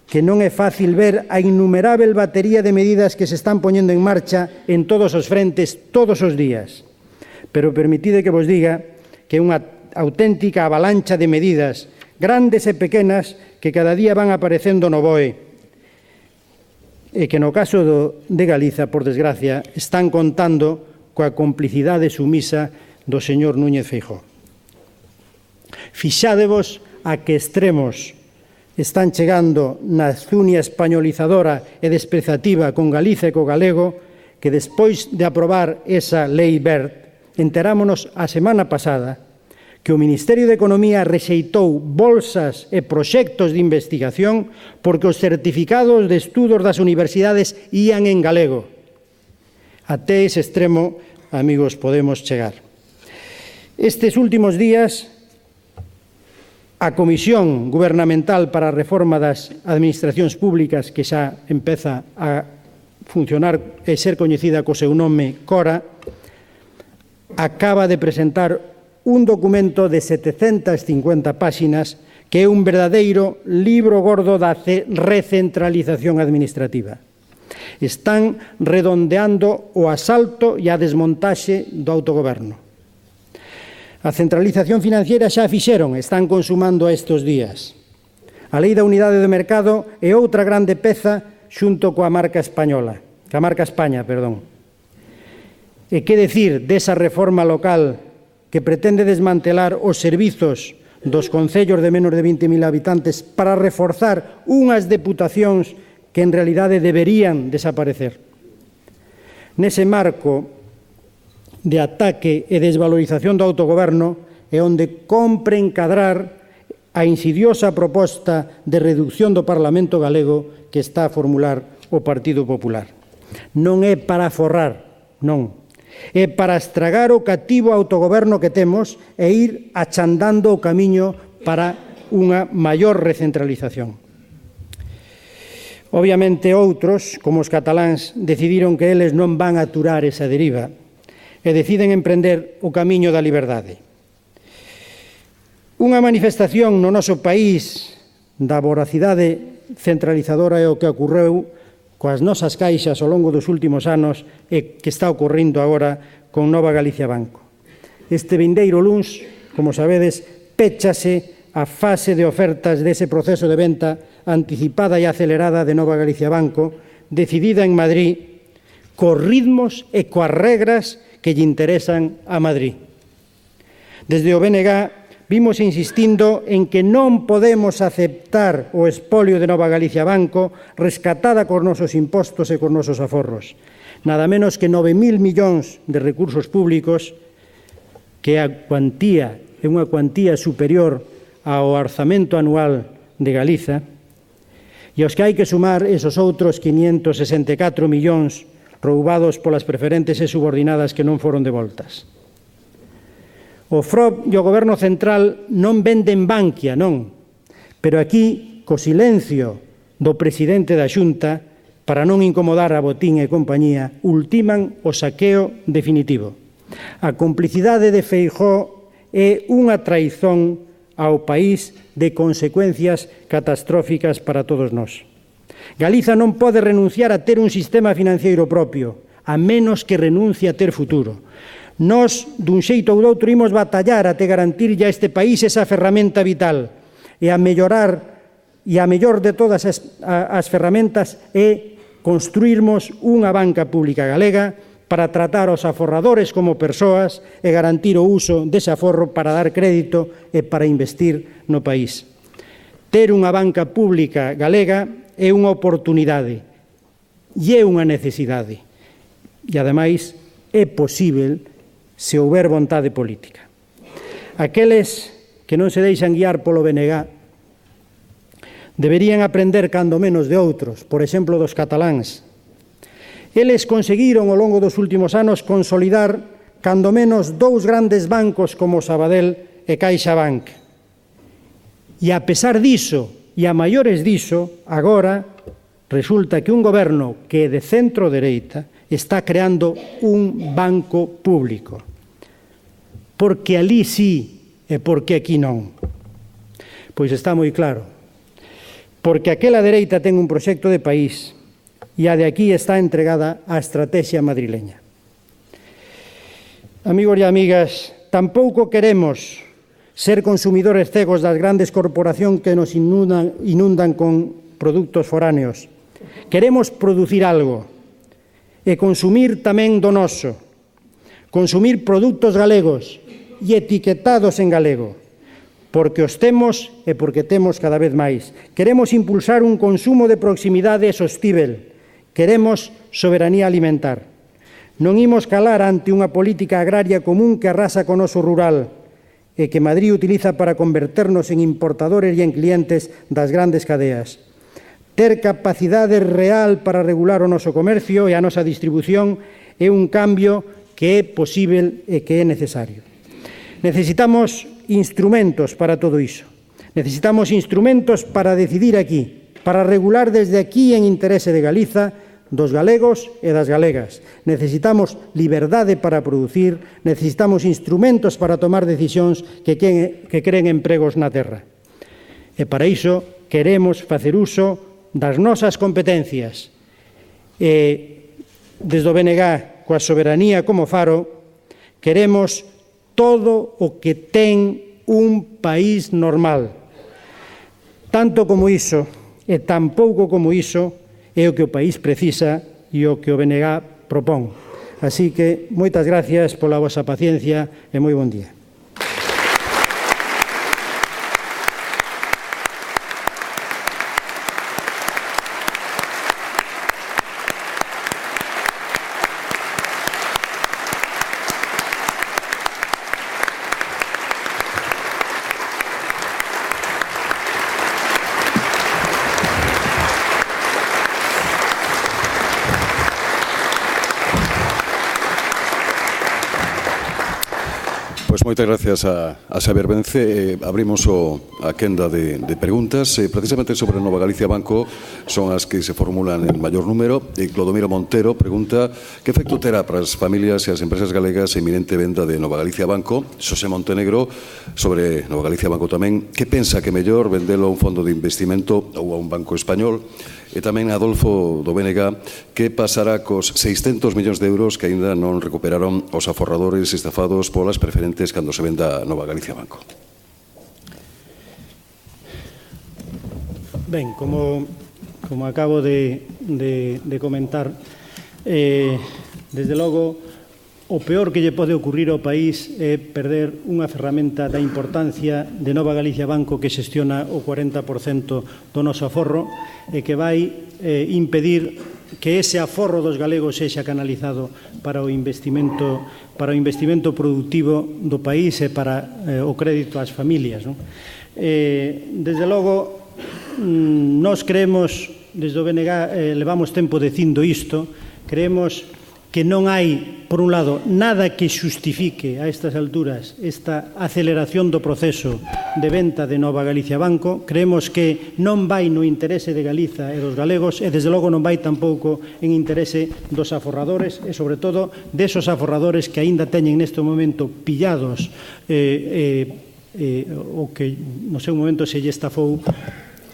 que non é fácil ver a innumerável batería de medidas que se están poñendo en marcha en todos os frentes, todos os días. Pero permitide que vos diga que é unha auténtica avalancha de medidas grandes e pequenas que cada día van aparecendo no BOE e que no caso de Galiza, por desgracia, están contando coa complicidade sumisa do señor Núñez Feijóo. Fixádevos a que extremos están chegando na zunia españolizadora e desprezativa con Galiza e co galego que despois de aprobar esa lei Wert enterámonos a semana pasada que o Ministerio de Economía rexeitou bolsas e proxectos de investigación porque os certificados de estudos das universidades ían en galego. Até ese extremo, amigos, podemos chegar. Estes últimos días, a Comisión Gubernamental para a Reforma das Administracións Públicas, que xa empeza a funcionar e ser coñecida co seu nome CORA, acaba de presentar un documento de 750 páxinas que é un verdadeiro libro gordo da recentralización administrativa. Están redondeando o asalto e a desmontaxe do autogoberno. A centralización financiera xa a fixeron, están consumando estes días. A Lei da Unidade do Mercado é outra grande peza xunto coa marca española, coa marca España, perdón. E que decir desa reforma local que pretende desmantelar os servizos dos concellos de menos de 20.000 habitantes para reforzar unhas deputacións que en realidade deberían desaparecer. Nese marco de ataque e desvalorización do autogoberno é onde compre encadrar a insidiosa proposta de reducción do Parlamento galego que está a formular o Partido Popular. Non é para aforrar, non. É para estragar o cativo autogoberno que temos e ir achandando o camiño para unha maior recentralización. Obviamente outros, como os cataláns, decidiron que eles non van a aturar esa deriva e deciden emprender o camiño da liberdade. Unha manifestación no noso país da voracidade centralizadora é o que ocorreu coas nosas caixas ao longo dos últimos anos e que está ocorrendo agora con Nova Galicia Banco. Este vindeiro luns, como sabedes, péchase a fase de ofertas dese proceso de venta anticipada e acelerada de Nova Galicia Banco, decidida en Madrid, cos ritmos e coas regras que lle interesan a Madrid. Desde o BNG vimos insistindo en que non podemos aceptar o espolio de Nova Galicia Banco rescatada cos nosos impostos e cos nosos aforros. Nada menos que 9.000 millóns de recursos públicos, que é unha cuantía superior ao orzamento anual de Galiza, e aos que hai que sumar esos outros 564 millóns roubados polas preferentes e subordinadas que non foron devoltas. O FROB e o Goberno Central non venden Bankia, non. Pero aquí, co silencio do presidente da Xunta, para non incomodar a Botín e compañía, ultiman o saqueo definitivo. A complicidade de Feijóo é unha traizón ao país de consecuencias catastróficas para todos nós. Galiza non pode renunciar a ter un sistema financiero propio, a menos que renuncie a ter futuro. Nós, dun xeito ou doutro, imos batallar até garantirlle a este país esa ferramenta vital e a mellor de todas as ferramentas é construirmos unha banca pública galega para tratar os aforradores como persoas e garantir o uso dese aforro para dar crédito e para investir no país. Ter unha banca pública galega é unha oportunidade e é unha necesidade. E, ademais, é posível se houber vontade política. Aqueles que non se deixan guiar polo BNG deberían aprender cando menos de outros, por exemplo, dos cataláns. Eles conseguiron ao longo dos últimos anos consolidar cando menos dous grandes bancos como Sabadell e CaixaBank. E a pesar diso, e a maiores diso, agora resulta que un goberno que é de centro-dereita está creando un banco público. Porque alí sí e porque aquí non. Pois está moi claro. Porque aquela dereita ten un proxecto de país e a de aquí está entregada á estrategia madrileña. Amigos e amigas, tampouco queremos ser consumidores cegos das grandes corporacións que nos inundan con produtos foráneos. Queremos producir algo e consumir tamén do noso. Consumir produtos galegos e etiquetados en galego. Porque os temos e porque temos cada vez máis. Queremos impulsar un consumo de proximidade sostíbel. Queremos soberanía alimentar. Non imos calar ante unha política agraria común que arrasa co noso rural e que Madrid utiliza para converternos en importadores e en clientes das grandes cadeas. Ter capacidade real para regular o noso comercio e a nosa distribución é un cambio que é posible e que é necesario. Necesitamos instrumentos para todo iso. Necesitamos instrumentos para decidir aquí, para regular desde aquí en interese de Galiza, dos galegos e das galegas. Necesitamos liberdade para producir, necesitamos instrumentos para tomar decisións que creen empregos na terra. E para iso queremos facer uso das nosas competencias. E desde o BNG, coa soberanía como faro, queremos todo o que ten un país normal. Tanto como iso e tan pouco como iso é o que o país precisa e o que o BNG propón. Así que moitas gracias pola vosa paciencia e moi bon día. Moitas gracias a Xavier Vence. Abrimos a quenda de preguntas. Precisamente sobre Nova Galicia Banco son as que se formulan en maior número. Clodomiro Montero pregunta que efecto terá para as familias e as empresas galegas a inminente venda de Nova Galicia Banco. Xosé Montenegro sobre Nova Galicia Banco tamén. Que pensa que mellor vendelo a un fondo de investimento ou a un banco español? E tamén Adolfo do BNG, que pasará cos 600 millóns de euros que aínda non recuperaron os aforradores estafados polas preferentes cando se venda Nova Galicia Banco? Ben, como acabo de comentar, desde logo o peor que lle pode ocurrir ao país é perder unha ferramenta da importancia de Nova Galicia Banco que xestiona o 40% do noso aforro e que vai impedir que ese aforro dos galegos sexa canalizado para o investimento productivo do país e para o crédito ás familias. Desde logo, nós creemos, desde o BNG levamos tempo dicindo isto, creemos que non hai, por un lado, nada que xustifique a estas alturas esta aceleración do proceso de venta de Nova Galicia Banco. Creemos que non vai no interese de Galiza e dos galegos e, desde logo, non vai tampouco en interese dos aforradores e, sobre todo, desos aforradores que aínda teñen neste momento pillados o que no seu momento se lle estafou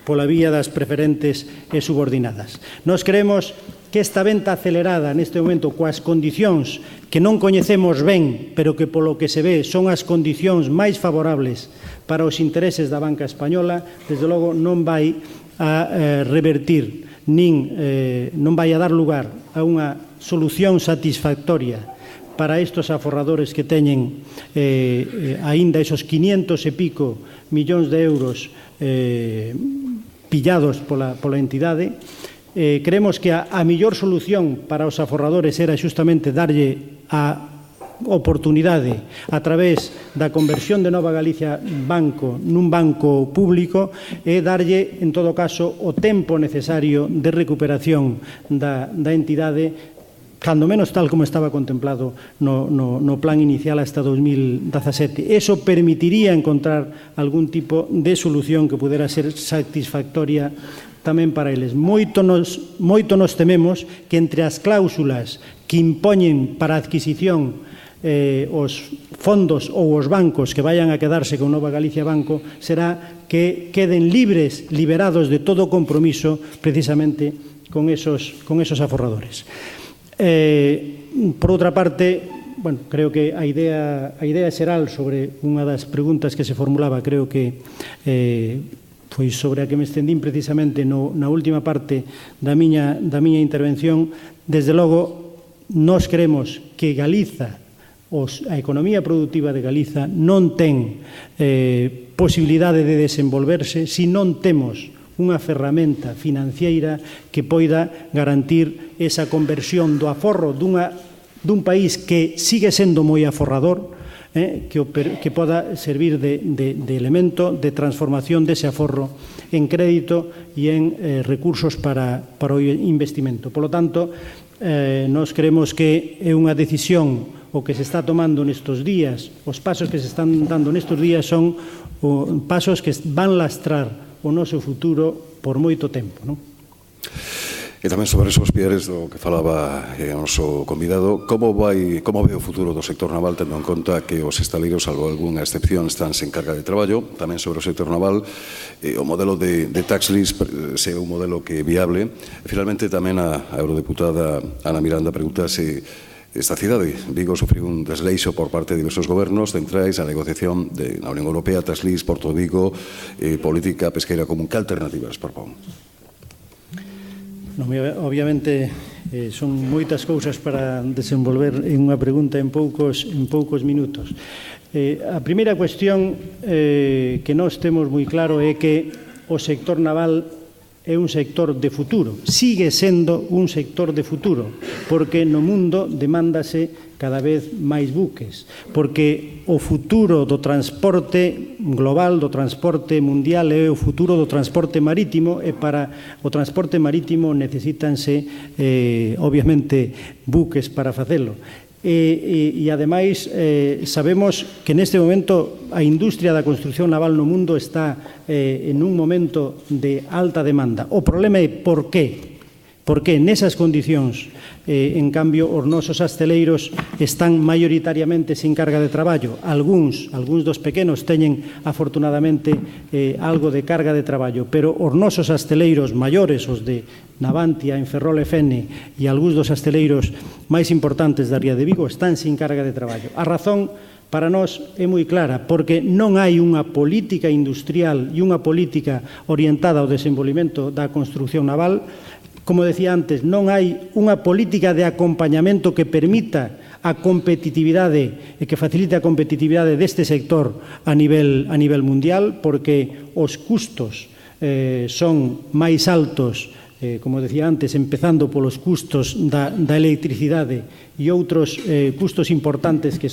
pola vía das preferentes e subordinadas. Nós creemos que esta venta acelerada neste momento coas condicións que non coñecemos ben, pero que polo que se ve son as condicións máis favorables para os intereses da banca española, desde logo non vai a revertir non vai a dar lugar a unha solución satisfactoria para estes aforradores que teñen aínda esos 500 e pico millóns de euros pillados pola entidade. Creemos que a mellor solución para os aforradores era xustamente darlle a oportunidade a través da conversión de Nova Galicia Banco nun banco público e darlle, en todo caso, o tempo necesario de recuperación da entidade, cando menos tal como estaba contemplado no plan inicial hasta 2017. Eso permitiría encontrar algún tipo de solución que pudera ser satisfactoria tamén para eles. Moito nos tememos que entre as cláusulas que impoñen para a adquisición os fondos ou os bancos que vayan a quedarse con Nova Galicia Banco será que queden liberados de todo compromiso precisamente con esos aforradores. Por outra parte, creo que a idea xeral sobre unha das preguntas que se formulaba, creo que foi sobre a que me estendín precisamente na última parte da miña intervención. Desde logo, nós creemos que Galiza, a economía productiva de Galiza non ten posibilidade de desenvolverse se non temos unha ferramenta financiera que poida garantir esa conversión do aforro dun país que sigue sendo moi aforrador, que poda servir de elemento de transformación dese aforro en crédito e en recursos para o investimento. Por lo tanto, nós creemos que é unha decisión o que se está tomando nestes días, os pasos que se están dando nestes días son pasos que van lastrar o noso futuro por moito tempo, non? E tamén sobre esos piares do que falaba o noso convidado, como ve o futuro do sector naval, tendo en conta que os estaleiros, salvo algunha excepción, están sen carga de traballo. Tamén sobre o sector naval, o modelo de tax list se é un modelo que é viable. E finalmente tamén a eurodeputada Ana Miranda pregunta se esta cidade, Vigo, sufriu un desleixo por parte de diversos gobernos centrais a negociación na Unión Europea, tax list, Porto de Vigo, política pesqueira común. Que alternativas propón? Obviamente son moitas cousas para desenvolver en unha pregunta en poucos minutos. A primeira cuestión que nós temos moi claro é que o sector naval é un sector de futuro, sigue sendo un sector de futuro, porque no mundo demándase cada vez máis buques, porque o futuro do transporte global, do transporte mundial, é o futuro do transporte marítimo, e para o transporte marítimo necesítanse, obviamente, buques para facelo. E ademais, sabemos que neste momento a industria da construción naval no mundo está en un momento de alta demanda. O problema é por qué? Porque nesas condicións, en cambio, os nosos asteleiros están maioritariamente sin carga de traballo. Algúns dos pequenos teñen, afortunadamente, algo de carga de traballo, pero os nosos asteleiros maiores, os de Navantia, en Ferrol e Fene, e algúns dos asteleiros máis importantes da ría de Vigo, están sin carga de traballo. A razón para nós é moi clara, porque non hai unha política industrial e unha política orientada ao desenvolvemento da construción naval Como decía antes, non hai unha política de acompañamento que permita a competitividade e que facilite a competitividade deste sector a nivel mundial, porque os custos son máis altos, como decía antes, empezando polos custos da electricidade e outros custos importantes que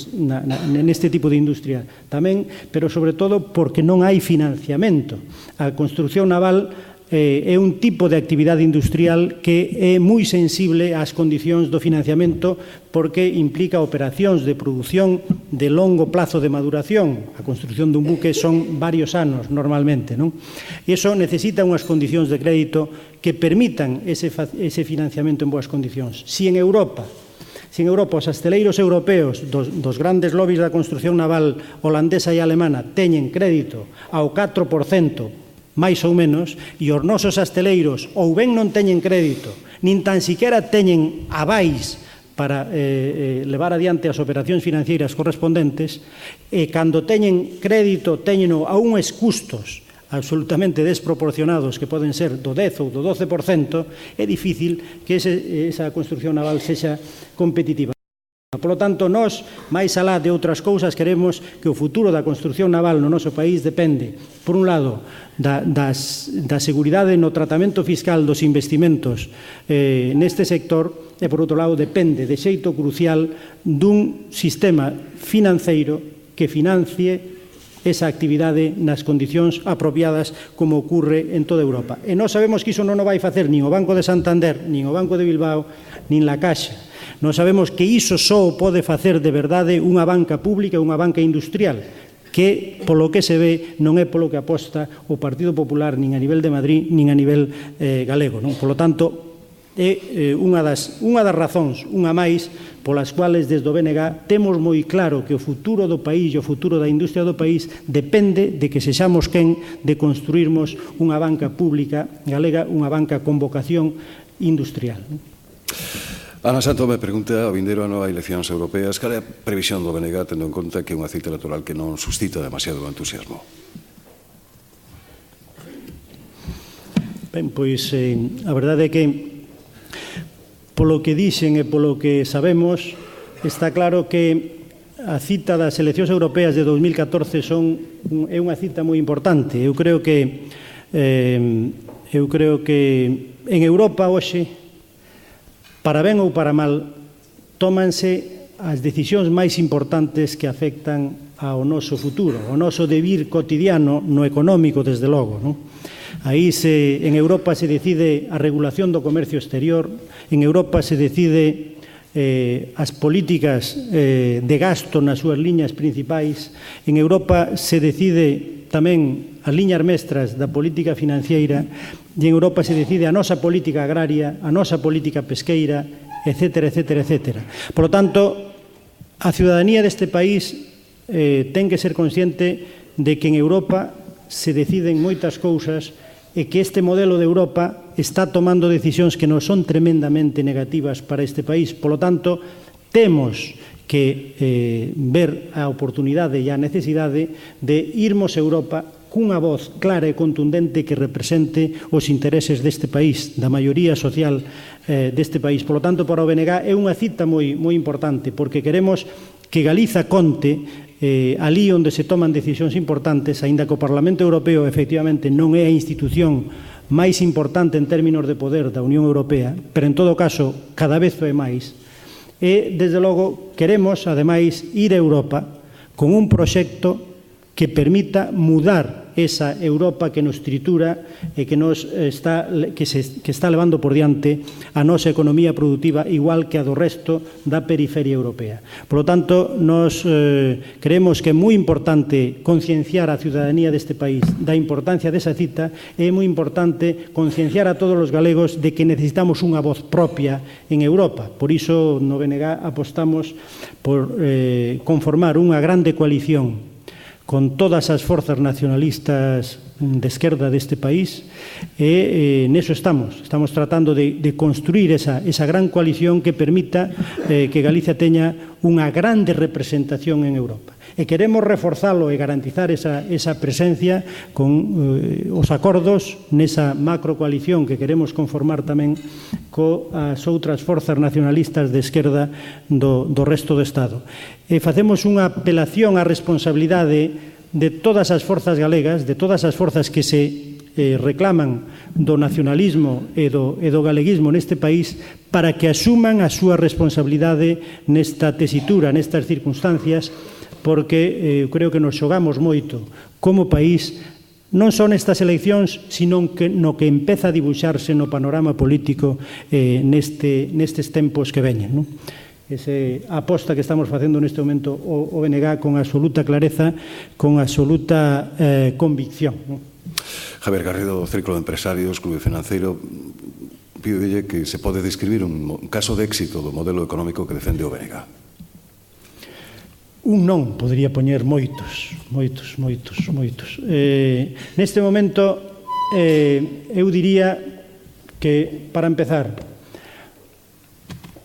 neste tipo de industria tamén, pero sobre todo porque non hai financiamento. A construción naval é un tipo de actividade industrial que é moi sensible ás condicións do financiamento porque implica operacións de produción de longo plazo de maduración. A construción dun buque son varios anos normalmente, non? E iso necesita unhas condicións de crédito que permitan ese financiamento en boas condicións. Si en Europa os asteleiros europeos dos grandes lobbies da construción naval holandesa e alemana teñen crédito ao 4%, máis ou menos, e os nosos asteleiros ou ben non teñen crédito, nin tan siquiera teñen avais para levar adiante as operacións financeiras correspondentes, e cando teñen crédito, teñeno a uns custos absolutamente desproporcionados que poden ser do 10 ou do 12%, é difícil que esa construción naval sexa competitiva. Polo tanto, nós, máis alá de outras cousas, queremos que o futuro da construción naval no noso país depende, por un lado, da seguridade no tratamento fiscal dos investimentos neste sector, e, por outro lado, depende de xeito crucial dun sistema financeiro que financie esa actividade nas condicións apropiadas como ocurre en toda Europa. E nós sabemos que iso non o vai facer nin o Banco de Santander, nin o Banco de Bilbao, nin la Caixa. Nós sabemos que iso só pode facer de verdade unha banca pública, unha banca industrial, que, polo que se ve, non é polo que aposta o Partido Popular nin a nivel de Madrid, nin a nivel galego. Polo tanto, é unha das razóns, unha máis, polas cuales desde o BNG temos moi claro que o futuro do país e o futuro da industria do país depende de que sexamos quen de construirmos unha banca pública galega, unha banca con vocación industrial. Ana Santo me pregunta, ao vindeiro ano a eleccións europeas, cal é a previsión do BNG tendo en conta que é unha cita electoral que non suscita demasiado entusiasmo? Ben, pois a verdade é que polo que dixen e polo que sabemos está claro que a cita das eleccións europeas de 2014 é unha cita moi importante. Eu creo que en Europa hoxe, para ben ou para mal, tómanse as decisións máis importantes que afectan ao noso futuro, ao noso devir cotidiano no económico, desde logo. Aí en Europa se decide a regulación do comercio exterior, en Europa se decide as políticas de gasto nas súas liñas principais, en Europa se decide tamén as liñas mestras da política financiera, e en Europa se decide a nosa política agraria, a nosa política pesqueira, etcétera, etcétera, etcétera. Por lo tanto, a ciudadanía deste país ten que ser consciente de que en Europa se deciden moitas cousas e que este modelo de Europa está tomando decisións que non son tremendamente negativas para este país. Por lo tanto, temos que ver a oportunidade e a necesidade de irmos a Europa cunha voz clara e contundente que represente os intereses deste país, da maioría social deste país. Por lo tanto, para o BNG é unha cita moi importante, porque queremos que Galiza conte ali onde se toman decisións importantes, aínda que o Parlamento Europeo efectivamente non é a institución máis importante en términos de poder da Unión Europea, pero en todo caso cada vez é máis. E, desde logo, queremos, ademais, ir a Europa con un proxecto que permita mudar esa Europa que nos tritura e que está levando por diante a nosa economía productiva igual que a do resto da periferia europea. Por lo tanto, nos creemos que é moi importante concienciar a ciudadanía deste país da importancia desa cita, e é moi importante concienciar a todos os galegos de que necesitamos unha voz propia en Europa. Por iso, no BNG apostamos por conformar unha grande coalición con todas as forzas nacionalistas de esquerda deste país, e neso estamos tratando de construir esa gran coalición que permita que Galicia teña unha grande representación en Europa. E queremos reforzalo e garantizar esa presencia con os acordos nesa macrocoalición que queremos conformar tamén coas outras forzas nacionalistas de esquerda do resto do Estado. E facemos unha apelación á responsabilidade de todas as forzas galegas, de todas as forzas que se reclaman do nacionalismo e do galeguismo neste país para que asuman a súa responsabilidade nesta tesitura, nestas circunstancias, porque creo que nos xogamos moito como país, non só nestas eleccións, sino que no que empeza a dibuixarse no panorama político nestes tempos que veñen. Esa aposta que estamos facendo neste momento o BNG con absoluta clareza, con absoluta convicción. Javier Garrido, do Círculo de Empresarios, Clube Financeiro, pídelle que se pode describir un caso de éxito do modelo económico que defende o BNG. Un non, podría poñer moitos. Neste momento, eu diría que, para empezar,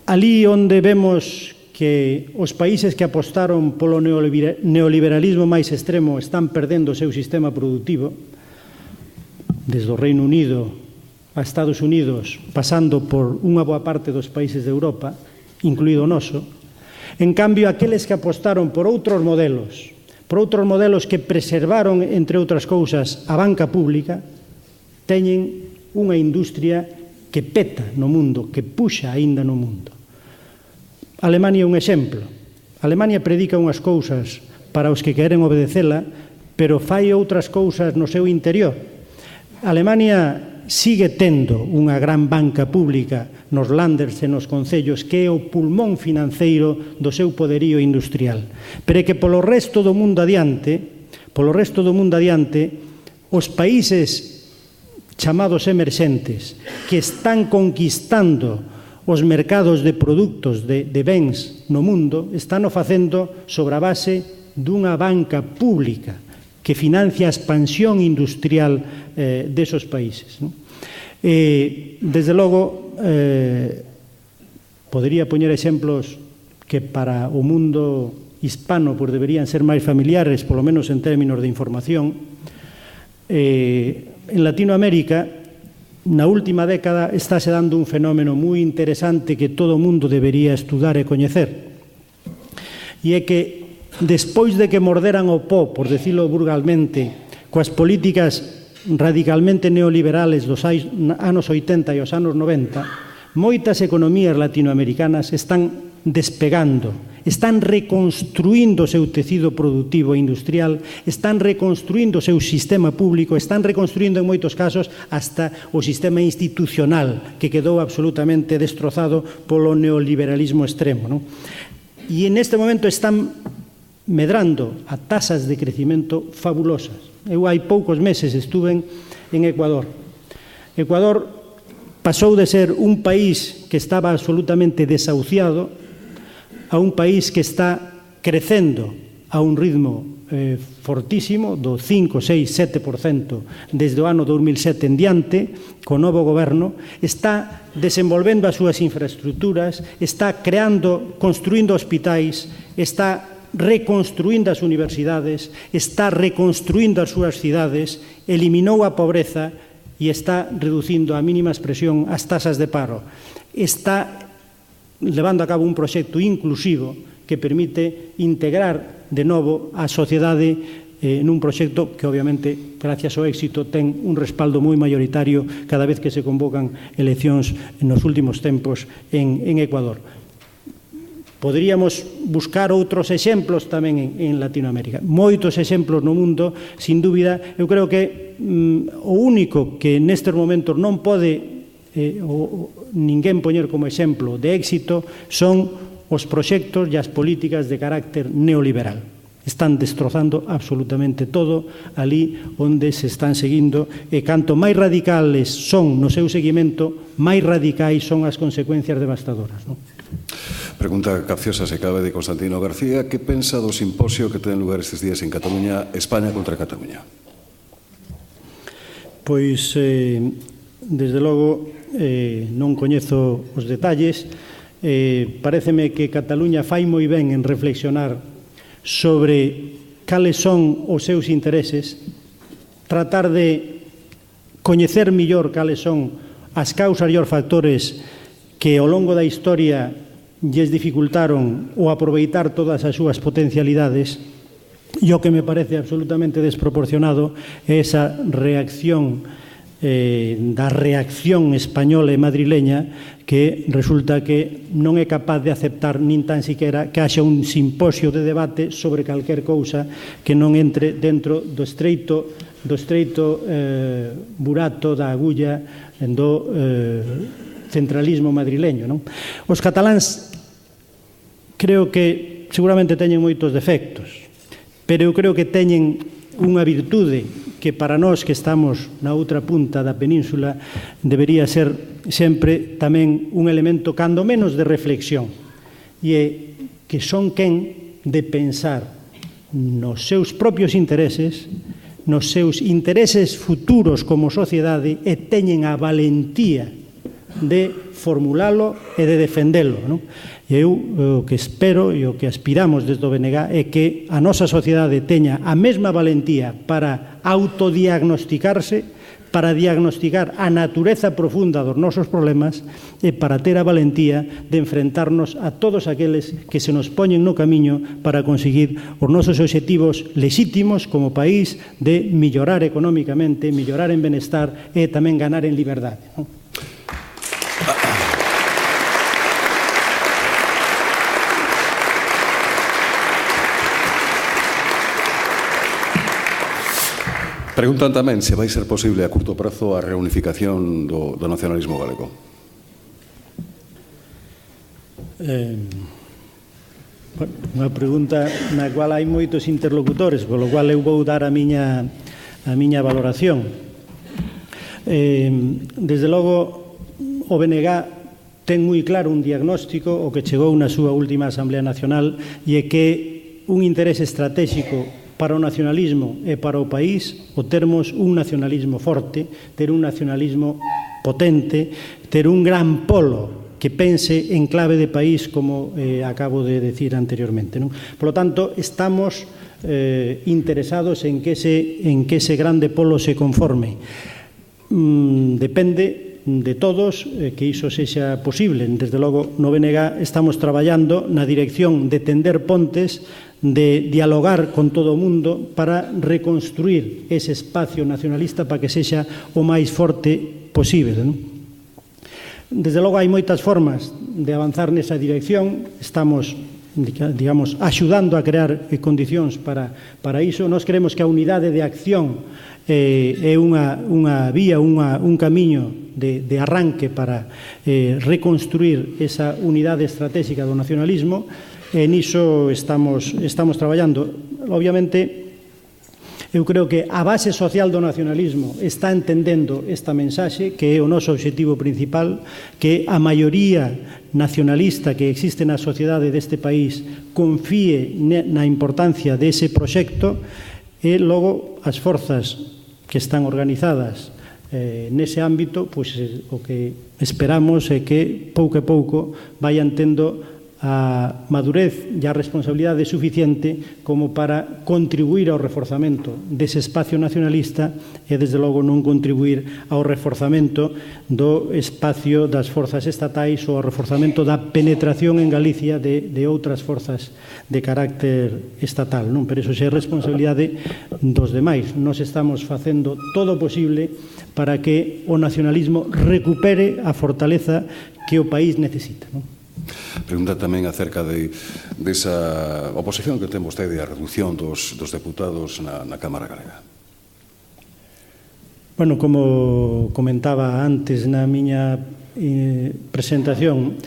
ali onde vemos que os países que apostaron polo neoliberalismo máis extremo están perdendo o seu sistema productivo, desde o Reino Unido a Estados Unidos, pasando por unha boa parte dos países de Europa, incluído o noso. En cambio, aqueles que apostaron por outros modelos que preservaron, entre outras cousas, a banca pública, teñen unha industria que peta no mundo, que puxa aínda no mundo. Alemania é un exemplo. Alemania predica unhas cousas para os que queren obedecela, pero fai outras cousas no seu interior. Alemania sigue tendo unha gran banca pública nos landers e nos concellos que é o pulmón financeiro do seu poderío industrial. Pero é que polo resto do mundo adiante, os países chamados emerxentes que están conquistando os mercados de produtos, de bens no mundo, están o facendo sobre a base dunha banca pública que financia a expansión industrial desos países. Desde logo, podería poñer exemplos que para o mundo hispano deberían ser máis familiares, polo menos en términos de información. En Latinoamérica, na última década, estáse dando un fenómeno moi interesante que todo o mundo debería estudar e coñecer. E é que despois de que morderan o po, por decirlo vulgarmente, coas políticas radicalmente neoliberales dos anos 80 e os anos 90, moitas economías latinoamericanas están despegando, están reconstruindo o seu tecido productivo e industrial, están reconstruindo o seu sistema público, están reconstruindo en moitos casos hasta o sistema institucional que quedou absolutamente destrozado polo neoliberalismo extremo. E en este momento están medrando a tasas de crecimento fabulosas. Eu hai poucos meses estuve en Ecuador. Ecuador pasou de ser un país que estaba absolutamente desahuciado a un país que está crecendo a un ritmo fortísimo do 5, 6, 7% desde o ano 2007 en diante, co novo goberno, está desenvolvendo as súas infraestructuras, está construindo hospitais, está reconstruindo as universidades, está reconstruindo as súas cidades, eliminou a pobreza e está reducindo a mínima expresión as tasas de paro. Está levando a cabo un proxecto inclusivo que permite integrar de novo a sociedade nun proxecto que, obviamente, gracias ao éxito, ten un respaldo moi mayoritario cada vez que se convocan eleccións nos últimos tempos en Ecuador. Poderíamos buscar outros exemplos tamén en Latinoamérica. Moitos exemplos no mundo, sin dúbida. Eu creo que o único que nestes momentos non pode ninguén poñer como exemplo de éxito son os proxectos e as políticas de carácter neoliberal. Están destrozando absolutamente todo ali onde se están seguindo e canto máis radicales son no seu seguimento, máis radicais son as consecuencias devastadoras. Pregunta capciosa se cabe de Constantino García. Que pensa do simposio que ten lugar estes días en Cataluña, España contra Cataluña? Pois, desde logo, non coñezo os detalles. Paréceme que Cataluña fai moi ben en reflexionar sobre cales son os seus intereses, tratar de coñecer mellor cales son as causas e os factores que ao longo da historia lles dificultaron o aproveitar todas as súas potencialidades. E o que me parece absolutamente desproporcionado é esa reacción da reacción española e madrileña, que resulta que non é capaz de aceptar nin tan siquiera que haxa un simposio de debate sobre calquer cousa que non entre dentro do estreito burato da agulla do centralismo madrileño, non? Os cataláns creo que seguramente teñen moitos defectos, pero eu creo que teñen unha virtude que para nós que estamos na outra punta da península debería ser sempre tamén un elemento cando menos de reflexión, e é que son quen de pensar nos seus propios intereses, nos seus intereses futuros como sociedade, e teñen a valentía de formulalo e de defendelo, non? E eu o que espero e o que aspiramos desde o BNG é que a nosa sociedade teña a mesma valentía para autodiagnosticarse, para diagnosticar a natureza profunda dos nosos problemas e para ter a valentía de enfrentarnos a todos aqueles que se nos poñen no camiño para conseguir os nosos obxectivos lexítimos como país de mellorar económicamente, mellorar en benestar e tamén ganar en liberdade, non? Preguntan tamén se vai ser posible a curto prazo a reunificación do nacionalismo galego. Unha pregunta na cual hai moitos interlocutores, polo cual eu vou dar a miña valoración. Desde logo, o BNG ten moi claro un diagnóstico, o que chegou na súa última Asamblea Nacional, e é que un interés estratégico para o nacionalismo e para o país o termos un nacionalismo forte, ter un nacionalismo potente, ter un gran polo que pense en clave de país, como acabo de decir anteriormente, non? Por lo tanto, estamos interesados en que ese grande polo se conforme. Depende de todos que iso sexa posible. Desde logo, no BNG estamos traballando na dirección de tender pontes, de dialogar con todo o mundo para reconstruir ese espacio nacionalista para que sexa o máis forte posible, non? Desde logo hai moitas formas de avanzar nesa dirección. Estamos, digamos, axudando a crear condicións para iso. Nós creemos que a unidade de acción é unha vía, un camiño de arranque para reconstruir esa unidade estratégica do nacionalismo. E niso estamos traballando. Obviamente, eu creo que a base social do nacionalismo está entendendo esta mensaxe, que é o noso obxectivo principal, que a maioría nacionalista que existe na sociedade deste país confíe na importancia dese proxecto, e logo as forzas que están organizadas nese ámbito, pois o que esperamos é que pouco a pouco vayan tendo a madurez e a responsabilidade suficiente como para contribuir ao reforzamento dese espacio nacionalista e, desde logo, non contribuir ao reforzamento do espacio das forzas estatais ou ao reforzamento da penetración en Galicia de outras forzas de carácter estatal, non? Pero iso é responsabilidade dos demais. Nós estamos facendo todo o posible para que o nacionalismo recupere a fortaleza que o país necesita, non? Pregunta tamén acerca desa oposición que ten vostede a reducción dos deputados na Cámara Galega. Bueno, como comentaba antes na miña presentación,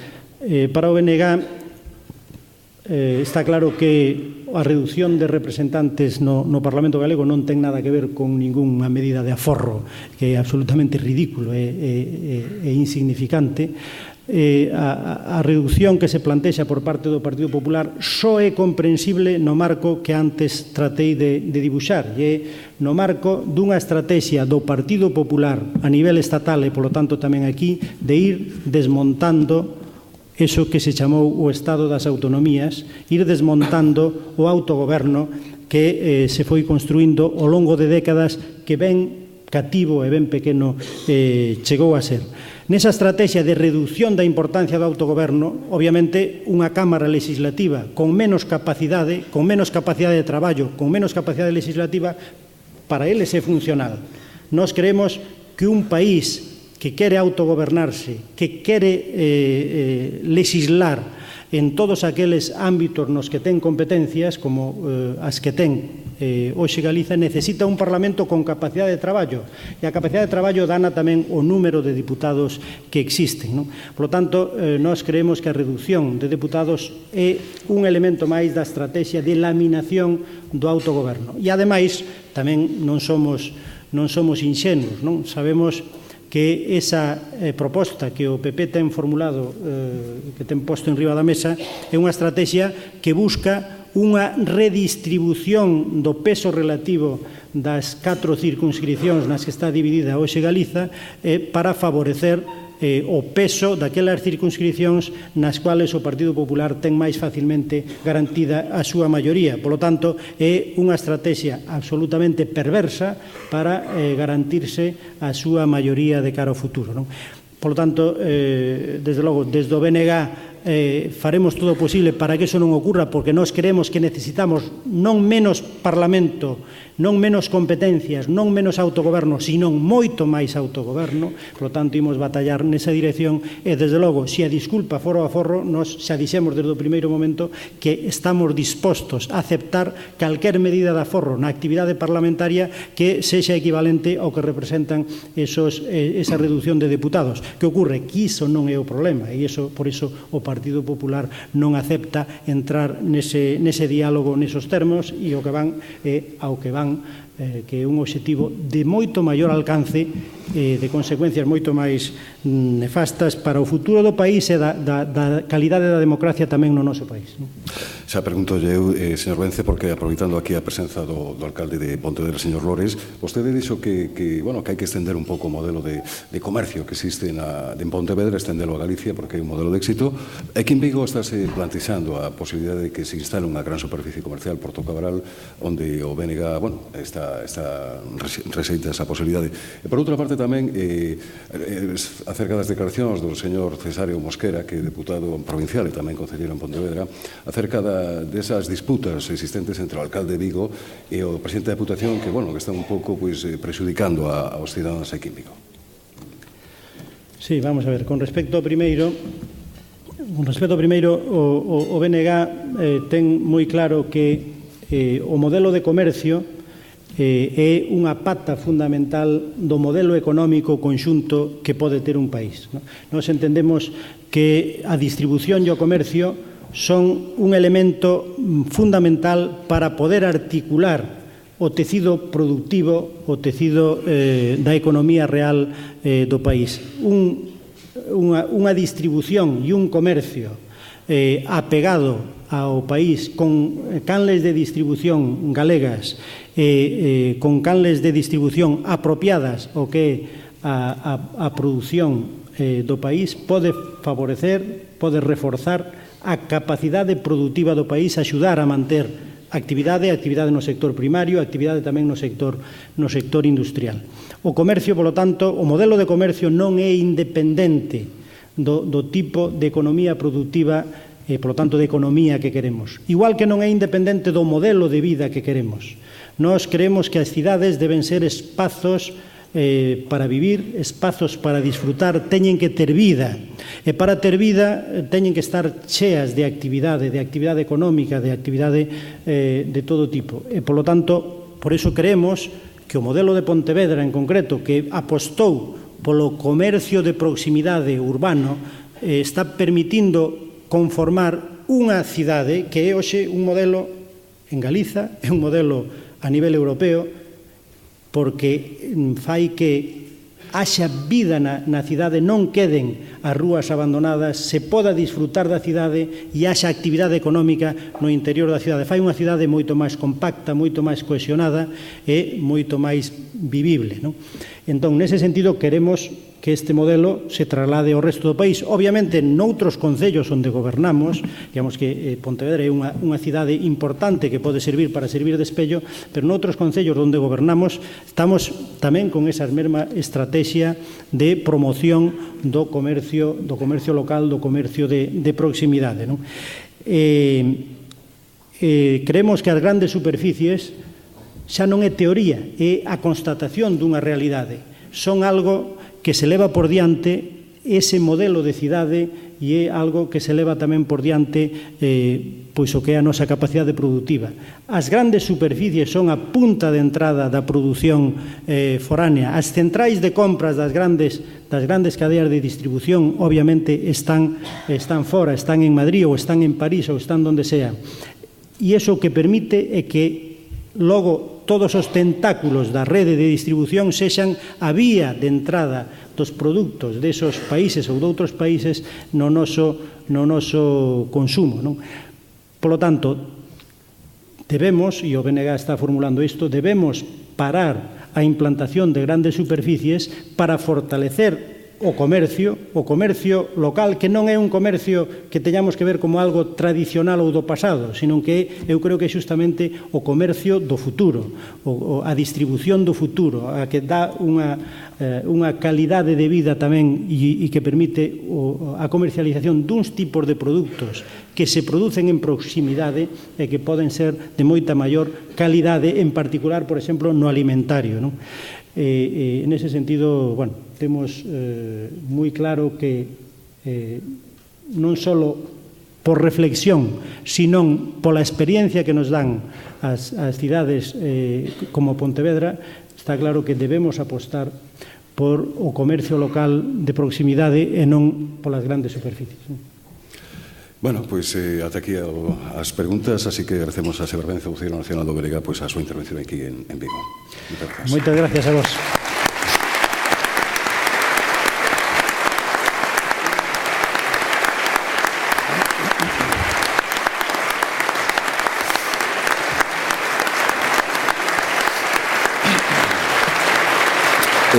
para o BNG está claro que a reducción de representantes no Parlamento galego non ten nada que ver con ningunha medida de aforro, que é absolutamente ridículo e insignificante. A reducción que se plantexa por parte do Partido Popular só é comprensible no marco que antes tratei de dibuixar, e é no marco dunha estrategia do Partido Popular a nivel estatal e, polo tanto, tamén aquí, de ir desmontando eso que se chamou o Estado das Autonomías, ir desmontando o autogoberno que se foi construindo ao longo de décadas, que ben cativo e ben pequeno chegou a ser. Nesa estrategia de reducción da importancia do autogoberno, obviamente, unha Cámara legislativa con menos capacidade de traballo, con menos capacidade legislativa, para eles é funcional. Nós creemos que un país que quere autogobernarse, que quere legislar en todos aqueles ámbitos nos que ten competencias, como as que ten hoxe Galiza, necesita un Parlamento con capacidade de traballo. E a capacidade de traballo dana tamén o número de diputados que existen, non? Por lo tanto, nós creemos que a reducción de deputados é un elemento máis da estrategia de laminación do autogoberno. E, ademais, tamén non somos inxenuos, non? Sabemos que esa proposta que o PP ten formulado, que ten posto en riba da mesa, é unha estrategia que busca unha redistribución do peso relativo das 4 circunscripcións nas que está dividida hoxe Galiza para favorecer o peso daquelas circunscripcións nas cuales o Partido Popular ten máis facilmente garantida a súa maioría. Por lo tanto, é unha estrategia absolutamente perversa para garantirse a súa maioría de cara ao futuro, non? Por lo tanto, desde logo, desde o BNG faremos todo o posible para que eso non ocurra, porque nós creemos que necesitamos non menos Parlamento, non menos competencias, non menos autogoberno, sino moito máis autogoberno. Por lo tanto, imos batallar nesa dirección e, desde logo, se a disculpa foro a forro, nós xa dixemos desde o primeiro momento que estamos dispostos a aceptar calquer medida de aforro na actividade parlamentaria que sexa equivalente ao que representan esa reducción de deputados. Que ocorre? Que iso non é o problema, e por iso o Partido Popular non acepta entrar nese diálogo nesos termos, e ao que van que é un obxectivo de moito maior alcance, de consecuencias moito máis nefastas para o futuro do país e da calidade da democracia tamén no noso país. Xa pregunto eu, señor Vence, porque aproveitando aquí a presenza do alcalde de Pontevedra, señor Lores, vostede dixo que hai que estender un pouco o modelo de comercio que existe en Pontevedra, estendelo a Galicia, porque é un modelo de éxito. Aquí en Vigo estáse plantexando a posibilidade de que se instale unha gran superficie comercial, Porto Cabral, onde o BNG, está rexeita esa posibilidade. E por outra parte tamén, acerca das declaracións do señor Cesario Mosquera, que é deputado provincial e tamén concelleiro en Pontevedra, acerca desas disputas existentes entre o alcalde de Vigo e o presidente da Deputación que están un pouco prexudicando aos cidadáns aquí en Vigo. Sí, vamos a ver, con respecto ao primeiro, o BNG ten moi claro que o modelo de comercio é unha pata fundamental do modelo económico conxunto que pode ter un país. Nós entendemos que a distribución e o comercio son un elemento fundamental para poder articular o tecido productivo, o tecido da economía real do país. Unha distribución e un comercio apegado ao país con canles de distribución galegas, con canles de distribución apropiadas ao que é a produción do país, pode favorecer, pode reforzar a capacidade productiva do país, axudar a manter actividade no sector primario, actividade tamén no sector industrial. O comercio, polo tanto, o modelo de comercio non é independente do tipo de economía productiva e, polo tanto, de economía que queremos. Igual que non é independente do modelo de vida que queremos. Nós creemos que as cidades deben ser espazos para vivir, espazos para disfrutar, teñen que ter vida. E para ter vida teñen que estar cheas de actividade económica, de actividade de todo tipo. E, polo tanto, por iso creemos que o modelo de Pontevedra en concreto, que apostou polo comercio de proximidade urbano, está permitindo conformar unha cidade que é hoxe un modelo en Galiza, é un modelo a nivel europeo, porque fai que haxa vida na cidade, non queden as rúas abandonadas, se poda disfrutar da cidade e haxa actividade económica no interior da cidade. Fai unha cidade moito máis compacta, moito máis cohesionada e moito máis vivible, non? Entón, nese sentido, queremos que este modelo se traslade ao resto do país. Obviamente, noutros concellos onde gobernamos, digamos que Pontevedra é unha cidade importante que pode servir para servir de espello, pero noutros concellos onde gobernamos estamos tamén con esa mesma estrategia de promoción do comercio local, do comercio de proximidade, non? Creemos que as grandes superficies xa non é teoría, é a constatación dunha realidade. Son algo que se leva por diante ese modelo de cidade e é algo que se leva tamén por diante pois o que é a nosa capacidade productiva. As grandes superficies son a punta de entrada da produción foránea. As centrais de compras das grandes cadeas de distribución obviamente están fora, están en Madrid ou están en París ou están donde sea. E iso que permite é que logo todos os tentáculos da rede de distribución sexan a vía de entrada dos produtos desos países ou de outros países no noso consumo, non? Polo tanto, debemos, e o BNG está formulando isto, debemos parar a implantación de grandes superficies para fortalecer o comercio local, que non é un comercio que teñamos que ver como algo tradicional ou do pasado, sino que eu creo que é justamente o comercio do futuro, a distribución do futuro, a que dá unha calidade de vida tamén e que permite a comercialización duns tipos de produtos que se producen en proximidade e que poden ser de moita maior calidade, en particular, por exemplo, no alimentario, non? En ese sentido, bueno, temos moi claro que non só por reflexión, sino pola experiencia que nos dan as cidades como Pontevedra, está claro que debemos apostar por o comercio local de proximidade e non polas grandes superficies. Bueno, pois ata aquí as preguntas, así que agradecemos a Severbenza, o Conselleiro Nacional do BNG, pois a súa intervención aquí en Vigo. Moitas gracias a vos.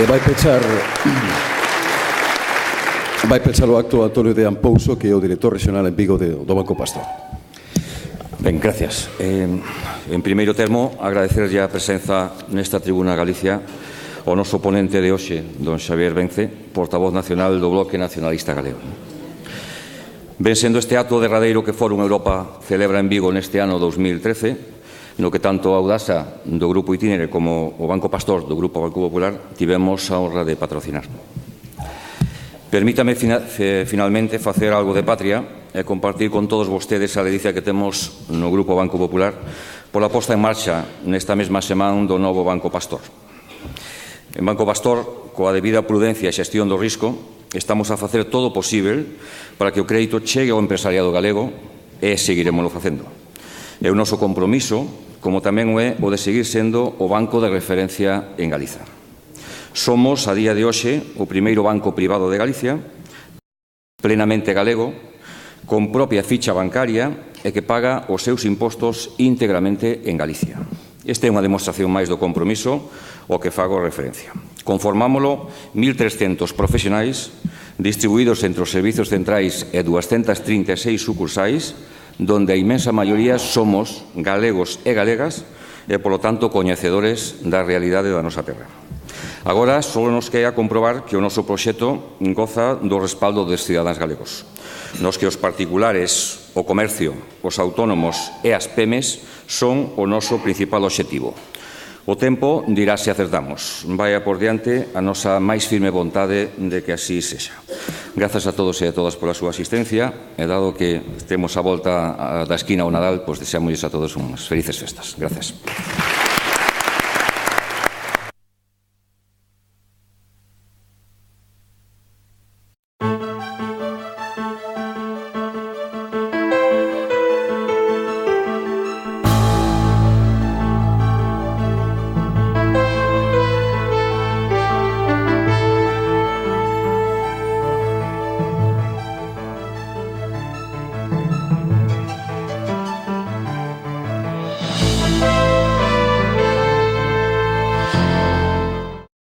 Vai pechar o acto Antonio de Ampouso, que é o director regional en Vigo do Banco Pastor. Ben, gracias. En primeiro termo, agradecerlle a presenza nesta tribuna Galicia ao noso ponente de hoxe, don Xavier Vence, portavoz nacional do Bloque Nacionalista Galego. Ben sendo este acto derradeiro que Fórum Europa celebra en Vigo neste ano 2013, no que tanto a Audasa do Grupo Itinere como o Banco Pastor do Grupo Banco Popular tivemos a honra de patrocinar. Permítame finalmente facer algo de patria e compartir con todos vostedes a ledicia que temos no Grupo Banco Popular pola posta en marcha nesta mesma semana do novo Banco Pastor. En Banco Pastor, coa debida prudencia e xestión do risco, estamos a facer todo o posible para que o crédito chegue ao empresariado galego e seguiremoslo facendo. É o noso compromiso, como tamén o é o de seguir sendo o banco de referencia en Galiza. Somos, a día de hoxe, o primeiro banco privado de Galicia, plenamente galego, con propia ficha bancaria e que paga os seus impostos íntegramente en Galicia. Esta é unha demostración máis do compromiso ao que fago referencia. Conformámolo 1.300 profesionais distribuídos entre os servizos centrais e 236 sucursais, donde a inmensa maioría somos galegos e galegas e, polo tanto, coñecedores da realidade da nosa terra. Agora, só nos queda comprobar que o noso proxecto goza do respaldo dos cidadáns galegos, nos que os particulares, o comercio, os autónomos e as PEMES son o noso principal obxectivo. O tempo dirá se acertamos. Vaia por diante a nosa máis firme vontade de que así sexa. Grazas a todos e a todas pola súa asistencia e dado que temos a volta da esquina ao Nadal, pois deseamos a todos unhas felices festas. Gracias.